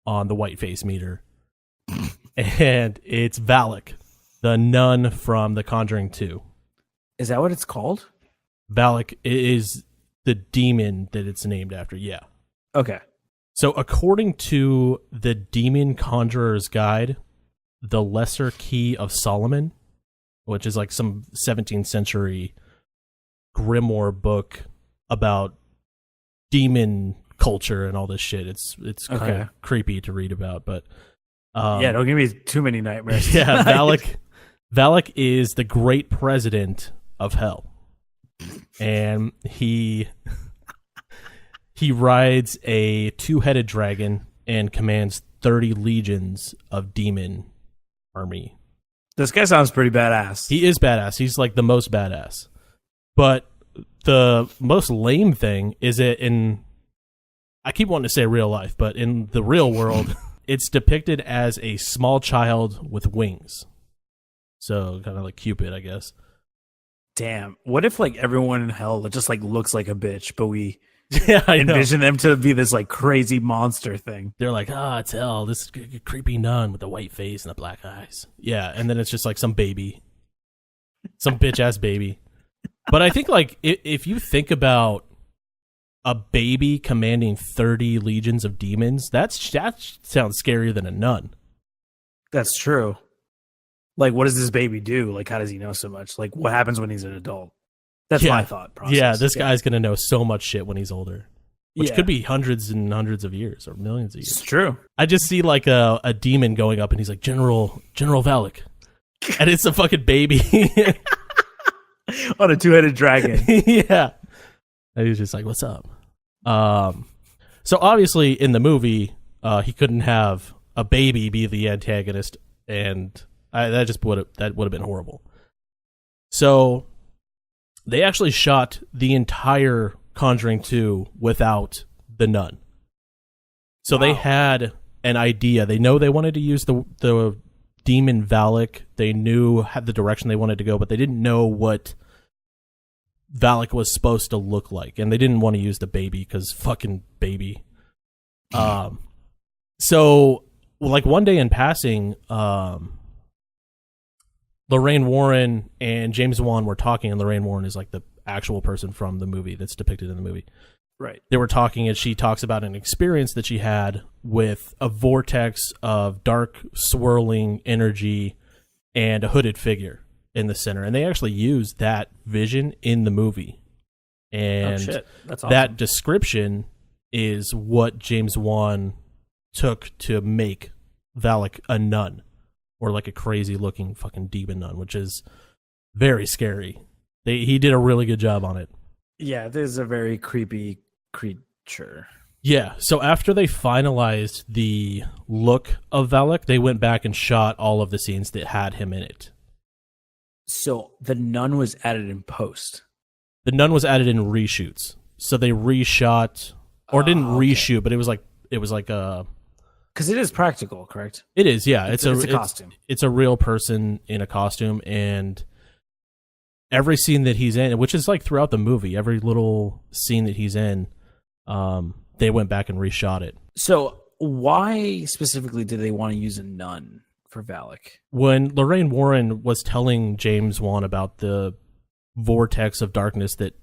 on the white face meter. And it's Valak, the nun from The Conjuring 2. Is that what it's called? Valak is the demon that it's named after. Yeah. Okay. So according to the Demon Conjurer's Guide, the Lesser Key of Solomon, which is like some 17th century grimoire book about demon culture and all this shit. It's kind Okay. of creepy to read about, but Yeah, don't give me too many nightmares. yeah, Valak is the great president of hell. And he rides a 2-headed dragon and commands 30 legions of demon army. This guy sounds pretty badass. He is badass. He's like the most badass. But the most lame thing is that I keep wanting to say real life, but in the real world, it's depicted as a small child with wings. So kind of like Cupid, I guess. Damn. What if like everyone in hell just like looks like a bitch, but we Yeah, I know. envision them to be this like crazy monster thing? They're like, it's hell. This creepy nun with the white face and the black eyes. Yeah, and then it's just like some baby. Some bitch-ass baby. But I think like if you think about a baby commanding 30 legions of demons, that sounds scarier than a nun. That's true. Like, what does this baby do? Like, how does he know so much? Like, what happens when he's an adult? That's Yeah. my thought process. Yeah, this guy's going to know so much shit when he's older. Which Yeah. could be hundreds and hundreds of years or millions of It's years. true. I just see like a demon going up and he's like, General Valak. And it's a fucking baby. On a 2-headed dragon. Yeah. And he's just like, what's up? So obviously in the movie, he couldn't have a baby be the antagonist, and that would have been horrible. So they actually shot the entire Conjuring 2 without the nun. So they had an idea. They know they wanted to use the demon Valak. They knew the direction they wanted to go, but they didn't know what Valak was supposed to look like, and they didn't want to use the baby because fucking baby. So like one day in passing, Lorraine Warren and James Wan were talking, and Lorraine Warren is like the actual person from the movie that's depicted in the movie. Right. They were talking, and she talks about an experience that she had with a vortex of dark swirling energy and a hooded figure in the center, and they actually used that vision in the movie. And Oh, shit. That's awesome. that description is what James Wan took to make Valak a nun, or like a crazy looking fucking demon nun, which is very scary. He did a really good job on it. Yeah, this is a very creepy creature. Yeah, so after they finalized the look of Valak, they went back and shot all of the scenes that had him in it. So the nun was added in post. The nun was added in reshoots. So they reshot, or didn't okay. reshoot, but it was like a... Because it is practical, correct? It is, yeah. It's a costume. It's a real person in a costume, and every scene that he's in, which is like throughout the movie, every little scene that he's in, they went back and reshot it. So why specifically did they want to use a nun for Valak? When Lorraine Warren was telling James Wan about the vortex of darkness that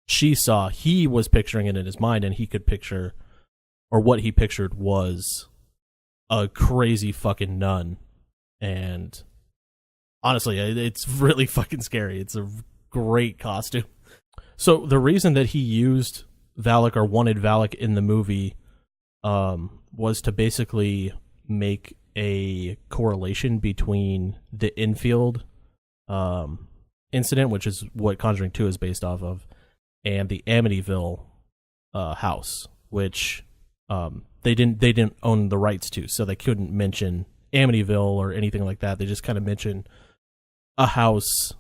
she saw, he was picturing it in his mind, and he could picture, or what he pictured was a crazy fucking nun. And honestly, it's really fucking scary. It's a great costume. So the reason that he used Valak, or wanted Valak in the movie, was to basically make a correlation between the infield incident, which is what Conjuring 2 is based off of, and the Amityville house, which they didn't own the rights to, so they couldn't mention Amityville or anything like that. They just kind of mentioned a house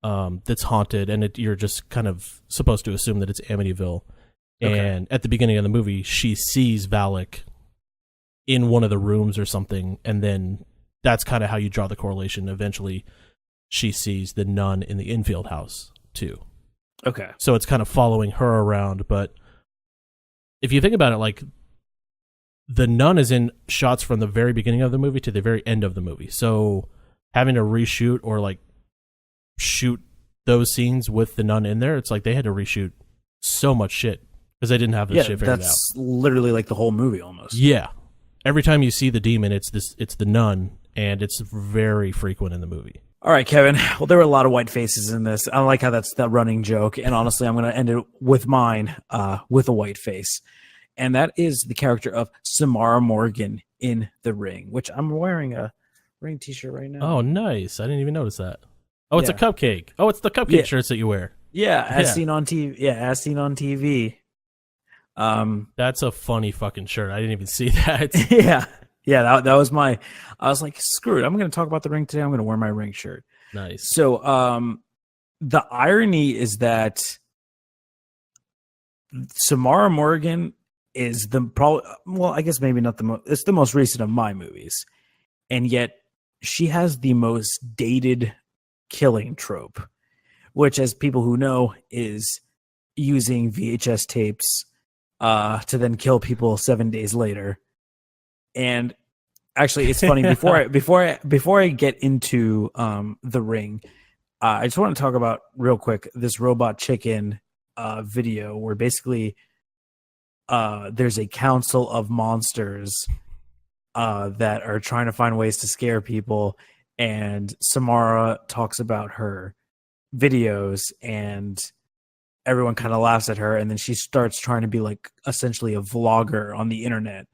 that's haunted, and you're just kind of supposed to assume that it's Amityville. Okay. And at the beginning of the movie, she sees Valak in one of the rooms or something, and then that's kind of how you draw the correlation. Eventually, she sees the nun in the infield house too. Okay. So it's kind of following her around. But if you think about it, like, the nun is in shots from the very beginning of the movie to the very end of the movie. So having to reshoot or like shoot those scenes with the nun in there, it's like they had to reshoot so much shit because they didn't have this shit figured out. That's literally like the whole movie almost. Yeah. Every time you see the demon, it's the nun, and it's very frequent in the movie. All right, Kevin. Well, there were a lot of white faces in this. I like how that's the running joke. And honestly, I'm going to end it with mine, with a white face. And that is the character of Samara Morgan in The Ring, which I'm wearing a Ring t-shirt right now. Oh, nice. I didn't even notice that. Oh, it's a Yeah. cupcake. Oh, it's the cupcake shirts that you wear. Yeah, as Yeah. seen on TV. Yeah, as seen on TV. That's a funny fucking shirt. I didn't even see that. yeah, that was my. I was like, screw it. I'm going to talk about The Ring today. I'm going to wear my Ring shirt. Nice. So, the irony is that Samara Morgan is well, I guess maybe not the most. It's the most recent of my movies, and yet she has the most dated killing trope, which, as people who know, is using VHS tapes to then kill people 7 days later. And actually, it's funny. Before I get into The Ring, I just want to talk about real quick this Robot Chicken video where basically there's a council of monsters that are trying to find ways to scare people, and Samara talks about her videos, and everyone kind of laughs at her, and then she starts trying to be like essentially a vlogger on the internet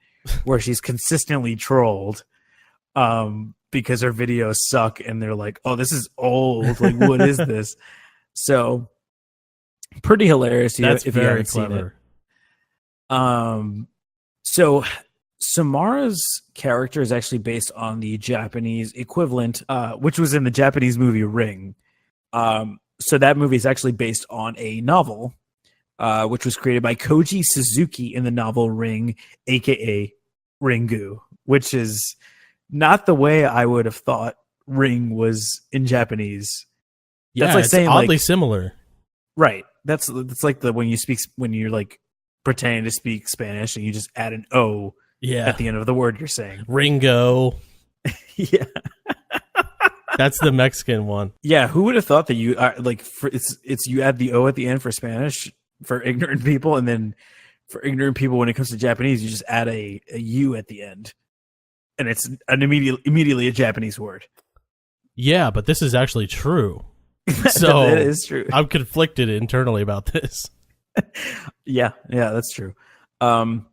where she's consistently trolled because her videos suck, and they're like, oh, this is old, like what is this? So pretty hilarious. That's if very you haven't seen clever. it. So Samara's character is actually based on the Japanese equivalent, which was in the Japanese movie Ring. So that movie is actually based on a novel, which was created by Koji Suzuki in the novel Ring, aka Ringu, which is not the way I would have thought Ring was in Japanese. Yeah, That's like it's saying oddly like, similar. right. That's like when you're like pretending to speak Spanish and you just add an O Yeah. at the end of the word you're saying. Ringo. Yeah. That's the Mexican one. Yeah, who would have thought that you it's you add the O at the end for Spanish for ignorant people, and then for ignorant people when it comes to Japanese, you just add a U at the end, and it's an immediately a Japanese word. Yeah, but this is actually true. So That is true. I'm conflicted internally about this. Yeah, that's true. So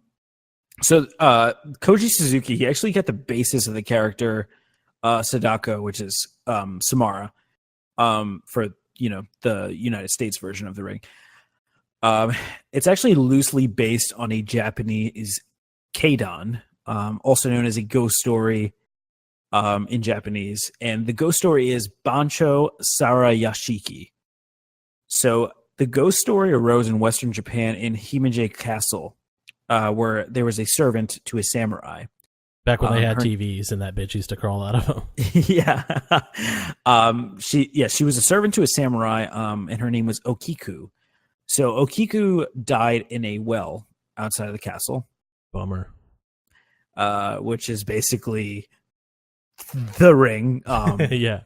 Koji Suzuki, he actually got the basis of the character Sadako, which is Samara, for the United States version of The Ring. It's actually loosely based on a Japanese keidan, also known as a ghost story in Japanese, and the ghost story is Bancho Sarayashiki. So the ghost story arose in Western Japan in Himeji Castle, where there was a servant to a samurai. Back when they had her- TVs and that bitch used to crawl out of them. Yeah. She was a servant to a samurai, and her name was Okiku. So Okiku died in a well outside of the castle, Bummer. which is basically The Ring. Yeah.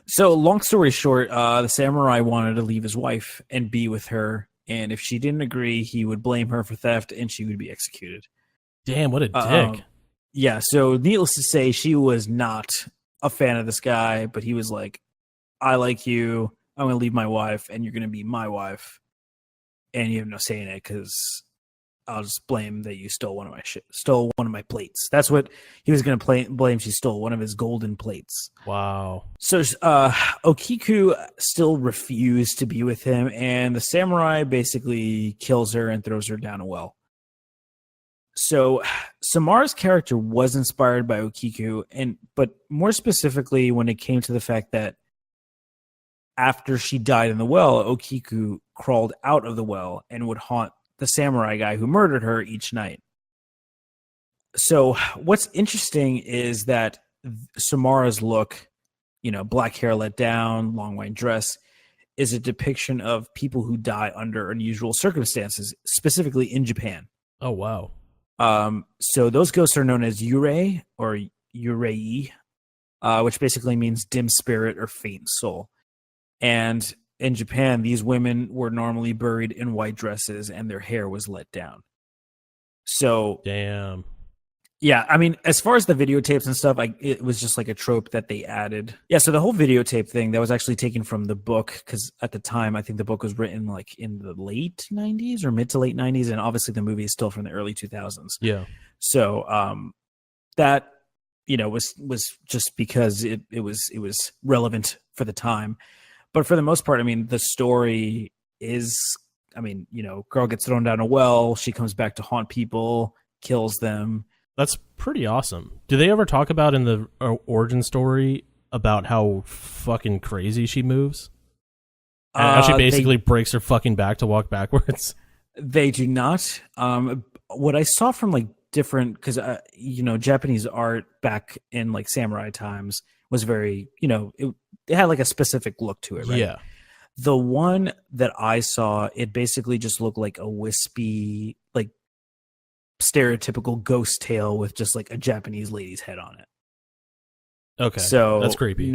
So long story short, the samurai wanted to leave his wife and be with her, and if she didn't agree, he would blame her for theft and she would be executed. Damn, what a dick. Yeah, so needless to say, she was not a fan of this guy, but he was like, I like you, I'm going to leave my wife, and you're going to be my wife, and you have no say in it, because I'll just blame that you stole one of my stole one of my plates. That's what he was going to blame. She stole one of his golden plates. Wow. So Okiku still refused to be with him, and the samurai basically kills her and throws her down a well. So Samara's character was inspired by Okiku, but more specifically when it came to the fact that after she died in the well, Okiku crawled out of the well and would haunt the samurai guy who murdered her each night. So what's interesting is that Samara's look, black hair let down, long white dress, is a depiction of people who die under unusual circumstances, specifically in Japan. Oh, wow. So those ghosts are known as yurei or yurei, which basically means dim spirit or faint soul. And in Japan, these women were normally buried in white dresses and their hair was let down. So, Damn. yeah, I mean, as far as the videotapes and stuff, it was just like a trope that they added. Yeah, so the whole videotape thing, that was actually taken from the book, because at the time, I think the book was written like in the late 90s or mid to late 90s, and obviously the movie is still from the early 2000s. Yeah. So that, was just because it was relevant for the time. But for the most part, I mean, the story is, girl gets thrown down a well, she comes back to haunt people, kills them. That's pretty awesome. Do they ever talk about in the origin story about how fucking crazy she moves? And how she basically breaks her fucking back to walk backwards? They do not. What I saw from like different, because, Japanese art back in like samurai times was very, it had like a specific look to it, right? Yeah. The one that I saw, it basically just looked like a wispy, like stereotypical ghost tail with just like a Japanese lady's head on it. Okay. So that's creepy.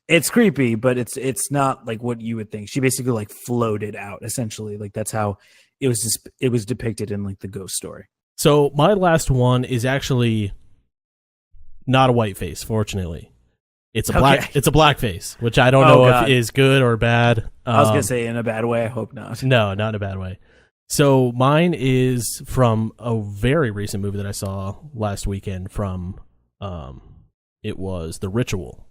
It's creepy, but it's not like what you would think. She basically like floated out, essentially. Like that's how it was depicted in like the ghost story. So my last one is actually not a white face, fortunately. It's a black face, which I don't know if is good or bad. I was gonna say in a bad way. I hope not. No, not in a bad way. So mine is from a very recent movie that I saw last weekend. It was The Ritual,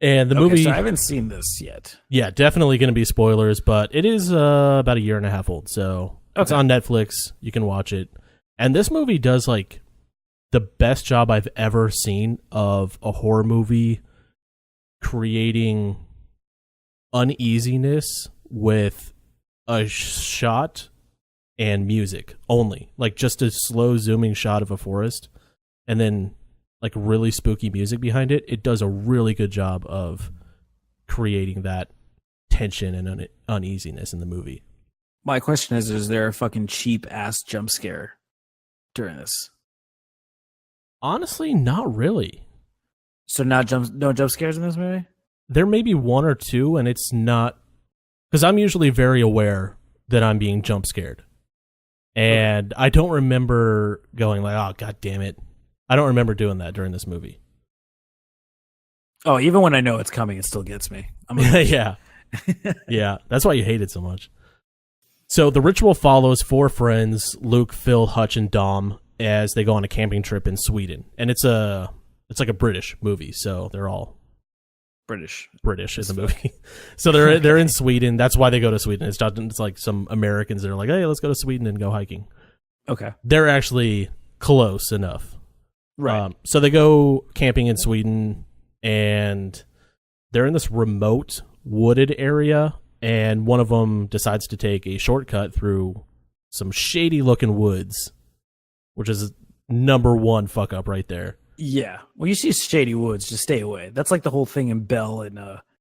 and the movie. So I haven't seen this yet. Yeah, definitely going to be spoilers, but it is about a year and a half old, so it's on Netflix. You can watch it, and this movie does like the best job I've ever seen of a horror movie creating uneasiness with a shot and music only. Like just a slow zooming shot of a forest and then like really spooky music behind it. It does a really good job of creating that tension and uneasiness in the movie. My question is there a fucking cheap ass jump scare during this? Honestly, not really. So no jump scares in this movie? There may be one or two, and it's not... Because I'm usually very aware that I'm being jump scared. And I don't remember going like, oh, god damn it. I don't remember doing that during this movie. Oh, even when I know it's coming, it still gets me. Yeah. Yeah, that's why you hate it so much. So The Ritual follows four friends, Luke, Phil, Hutch, and Dom, as they go on a camping trip in Sweden. And it's like a British movie, so they're all British in the movie. So they're in Sweden. That's why they go to Sweden. It's like some Americans that are like, hey, let's go to Sweden and go hiking. Okay. They're actually close enough. Right. So they go camping in Sweden, and they're in this remote wooded area, and one of them decides to take a shortcut through some shady looking woods, which is number one fuck up right there. Yeah. Well, you see shady woods, just stay away. That's like the whole thing in Belle and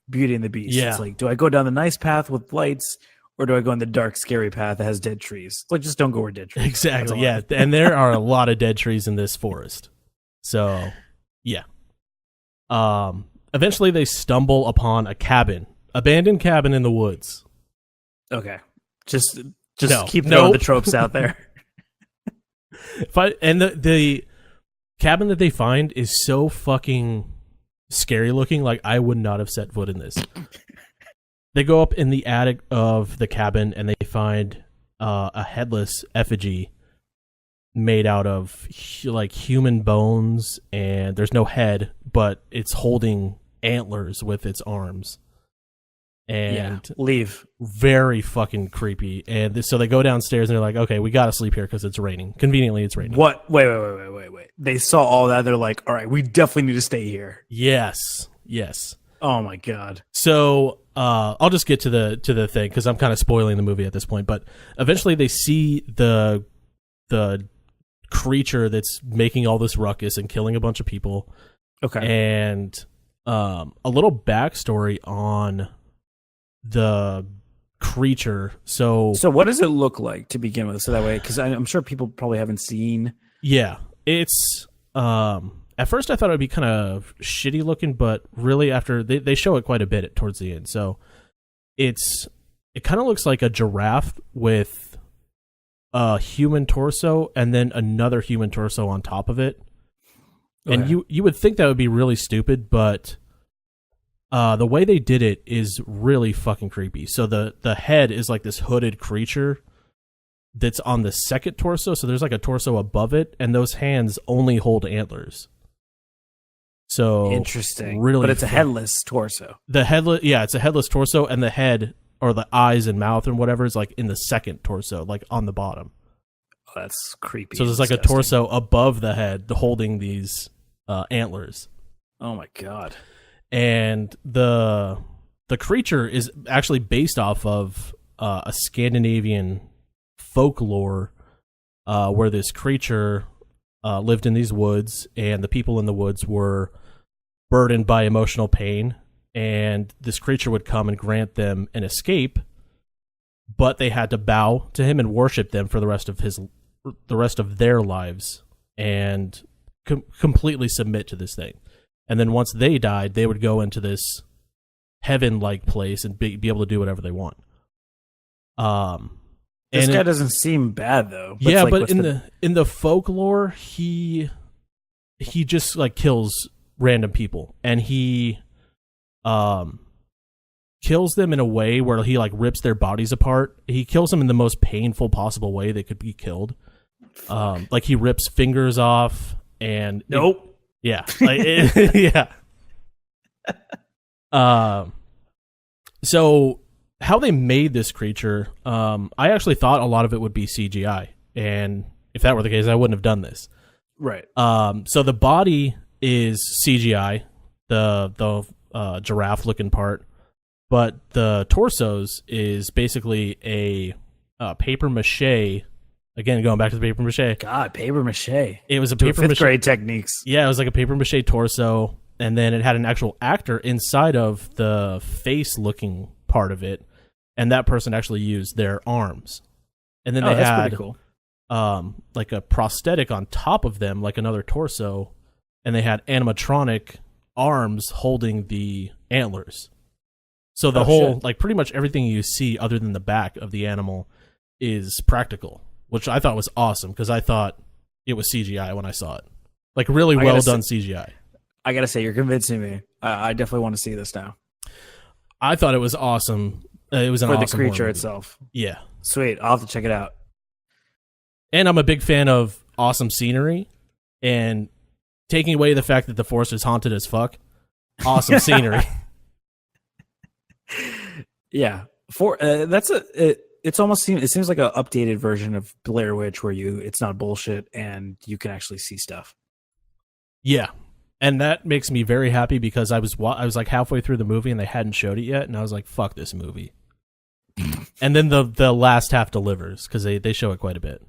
Beauty and the Beast. Yeah. It's like, do I go down the nice path with lights, or do I go on the dark, scary path that has dead trees? It's like, just don't go where dead trees. Exactly. Yeah. And there are a lot of dead trees in this forest. So, yeah. Eventually they stumble upon a cabin, abandoned cabin in the woods. Okay. Just No. keep throwing Nope. the tropes out there. And the cabin that they find is so fucking scary looking. Like, I would not have set foot in this. They go up in the attic of the cabin and they find a headless effigy made out of like human bones, and there's no head, but it's holding antlers with its arms. And leave. Very fucking creepy. And so they go downstairs and they're like, okay, we gotta sleep here because it's raining. Conveniently, it's raining. What? Wait. They saw all that. They're like, all right, we definitely need to stay here. Yes. Oh my god. So I'll just get to the thing because I'm kind of spoiling the movie at this point. But eventually, they see the creature that's making all this ruckus and killing a bunch of people. Okay. And a little backstory on the creature. So what does it look like to begin with? So that way, because I'm sure people probably haven't seen. yeah, it's at first I thought it would be kind of shitty looking, but really after they show it quite a bit towards the end. So it kind of looks like a giraffe with a human torso and then another human torso on top of it. And you would think that would be really stupid, but the way they did it is really fucking creepy. So the head is like this hooded creature that's on the second torso. So there's like a torso above it, and those hands only hold antlers. So Interesting. really, but it's a headless torso. The headless, yeah, it's a headless torso, and the head or the eyes and mouth and whatever is like in the second torso, like on the bottom. Oh, that's creepy. So there's like a torso above the head holding these antlers. Oh my god. And the creature is actually based off of a Scandinavian folklore where this creature lived in these woods, and the people in the woods were burdened by emotional pain, and this creature would come and grant them an escape, but they had to bow to him and worship them for the rest of their lives and completely submit to this thing. And then once they died, they would go into this heaven-like place and be able to do whatever they want. This guy doesn't seem bad though. But yeah, like, but in the folklore, he just like kills random people, and he kills them in a way where he like rips their bodies apart. He kills them in the most painful possible way they could be killed. Like he rips fingers off and nope. Yeah. Like, yeah. So how they made this creature, I actually thought a lot of it would be CGI. And if that were the case, I wouldn't have done this. Right. So the body is CGI, the giraffe looking part, but the torsos is basically a paper mache. Again, going back to the paper mache. God, paper mache. It was a To paper fifth mache grade techniques. Yeah, it was like a paper mache torso, and then it had an actual actor inside of the face-looking part of it, and that person actually used their arms. And then they that's had pretty cool. like a prosthetic on top of them, like another torso, and they had animatronic arms holding the antlers. So the whole, like pretty much everything you see other than the back of the animal is practical, which I thought was awesome because I thought it was CGI when I saw it. Like really well done CGI. I gotta say, you're convincing me. I definitely want to see this now. I thought it was awesome. It was an for awesome the creature horror movie. itself. Yeah. Sweet. I'll have to check it out. And I'm a big fan of awesome scenery, and taking away the fact that the forest is haunted as fuck. Awesome scenery. Yeah. It's almost it seems like an updated version of Blair Witch where it's not bullshit and you can actually see stuff. Yeah. And that makes me very happy because I was like halfway through the movie and they hadn't showed it yet, and I was like, fuck this movie. And then the last half delivers because they show it quite a bit.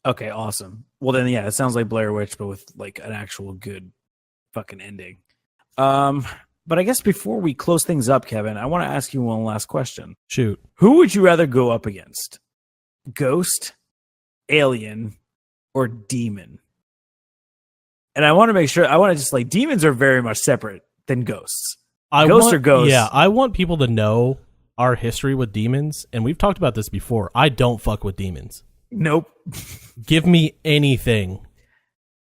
Okay, awesome. Well then, yeah, it sounds like Blair Witch, but with like an actual good fucking ending. But I guess before we close things up, Kevin, I want to ask you one last question. Shoot. Who would you rather go up against? Ghost, alien, or demon? And I want to make sure, demons are very much separate than ghosts. Ghosts are ghosts. Yeah, I want people to know our history with demons, and we've talked about this before. I don't fuck with demons. Nope. Give me anything,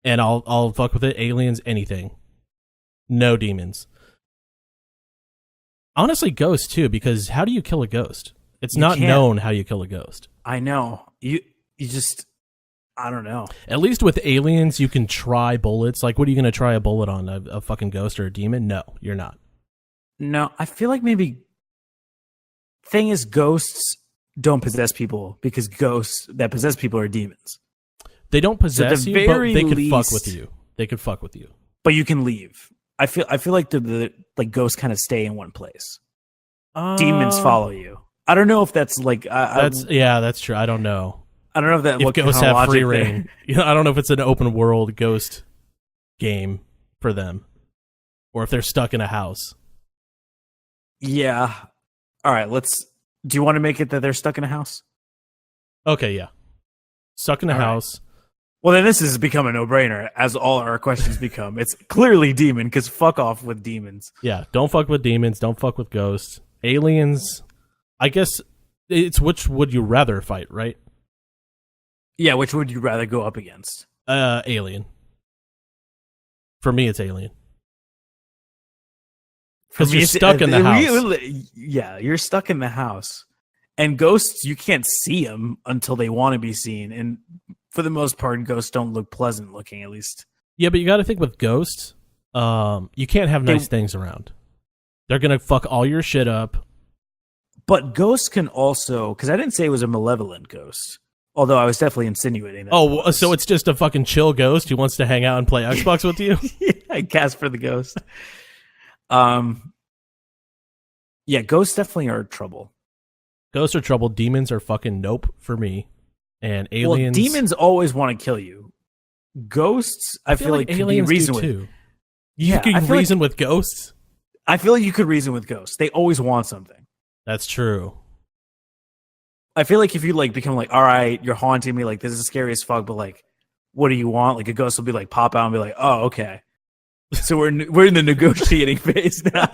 and I'll fuck with it. Aliens, anything. No demons. Honestly, ghosts too, because how do you kill a ghost? It's not known how you kill a ghost. I know. You just, I don't know. At least with aliens, you can try bullets. Like, what are you going to try a bullet on? A fucking ghost or a demon? No, you're not. No, I feel like maybe thing is ghosts don't possess people because ghosts that possess people are demons. They don't possess So you, but they could fuck least- with you. They could fuck with you. But you can leave. I feel like the like ghosts kind of stay in one place. Demons follow you. I don't know if that's like That's true. I don't know. I don't know if that if what ghosts kind of have free logic there- reign. You know, I don't know if it's an open world ghost game for them, or if they're stuck in a house. Yeah. All right. Do you want to make it that they're stuck in a house? Okay, yeah, stuck in a All right. house. Well, then this has become a no-brainer, as all our questions become. It's clearly demon, because fuck off with demons. Yeah, don't fuck with demons. Don't fuck with ghosts. Aliens. I guess it's which would you rather fight, right? Yeah, which would you rather go up against? Alien. For me, it's Alien. For Because me, you're it's- stuck in the house. Yeah, you're stuck in the house. And ghosts, you can't see them until they want to be seen. And for the most part, ghosts don't look pleasant looking, at least. Yeah, but you got to think with ghosts, you can't have nice things around. They're gonna fuck all your shit up. But ghosts can also, because I didn't say it was a malevolent ghost, although I was definitely insinuating that. Oh, so it's just a fucking chill ghost who wants to hang out and play Xbox with you? I cast for the ghost. Yeah, ghosts definitely are trouble. Ghosts are trouble. Demons are fucking nope for me. And aliens. Well, demons always want to kill you. Ghosts, I feel like could be aliens reasoned do with. too. You Yeah, I can feel like- reason with ghosts. I feel like you could reason with ghosts. They always want something. That's true. I feel like if you like become like, all right, you're haunting me, like this is scary as fuck, but like, what do you want? Like a ghost will be like pop out and be like, oh, okay. So we're in the negotiating phase now.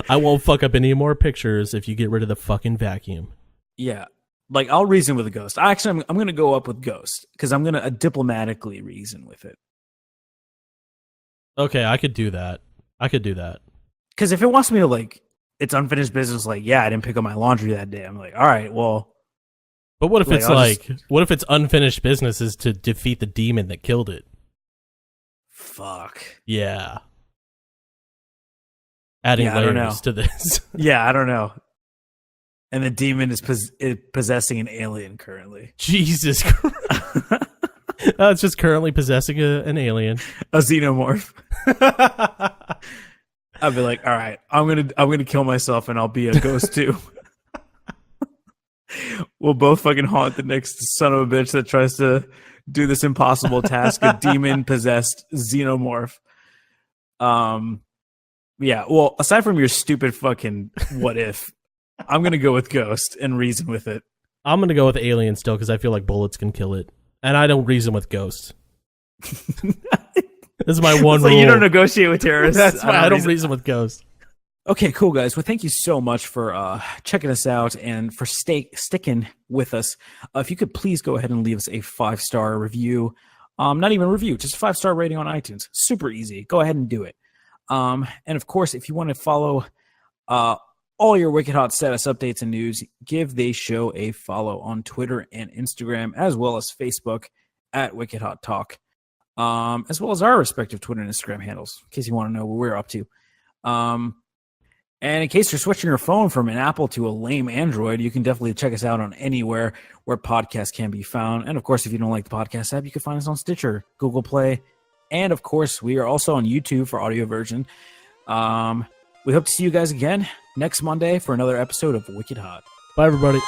I won't fuck up any more pictures if you get rid of the fucking vacuum. Yeah, like I'll reason with a ghost. Actually, I'm gonna go up with ghost because I'm gonna diplomatically reason with it. Okay, I could do that. Because if it wants me to like, it's unfinished business. Like, yeah, I didn't pick up my laundry that day. I'm like, all right, well. But what if Like, it's I'll like, what if it's unfinished business is to defeat the demon that killed it? Fuck. Yeah. Adding Yeah, I don't know. layers to this. Yeah, I don't know. And the demon is possessing an alien currently. Jesus Christ. It's just currently possessing an alien. A xenomorph. I'd be like, all right, I'm gonna kill myself and I'll be a ghost too. We'll both fucking haunt the next son of a bitch that tries to do this impossible task, a demon possessed xenomorph. Yeah, well, aside from your stupid fucking what if, I'm gonna go with ghost and reason with it. I'm going to go with alien still because I feel like bullets can kill it. And I don't reason with ghosts. This is my one It's like rule. you don't negotiate with terrorists. That's why I don't reason. reason with ghosts. Okay, cool, guys. Well, thank you so much for checking us out and for sticking with us. If you could please go ahead and leave us a 5-star review. Not even a review, just a 5-star rating on iTunes. Super easy. Go ahead and do it. And of course, if you want to follow all your Wicked Hot status updates and news, give the show a follow on Twitter and Instagram, as well as Facebook at Wicked Hot Talk, as well as our respective Twitter and Instagram handles, in case you want to know what we're up to. And in case you're switching your phone from an Apple to a lame Android, you can definitely check us out on anywhere where podcasts can be found. And of course, if you don't like the podcast app, you can find us on Stitcher, Google Play, and of course, we are also on YouTube for audio version. We hope to see you guys again next Monday for another episode of Wicked Hot. Bye, everybody.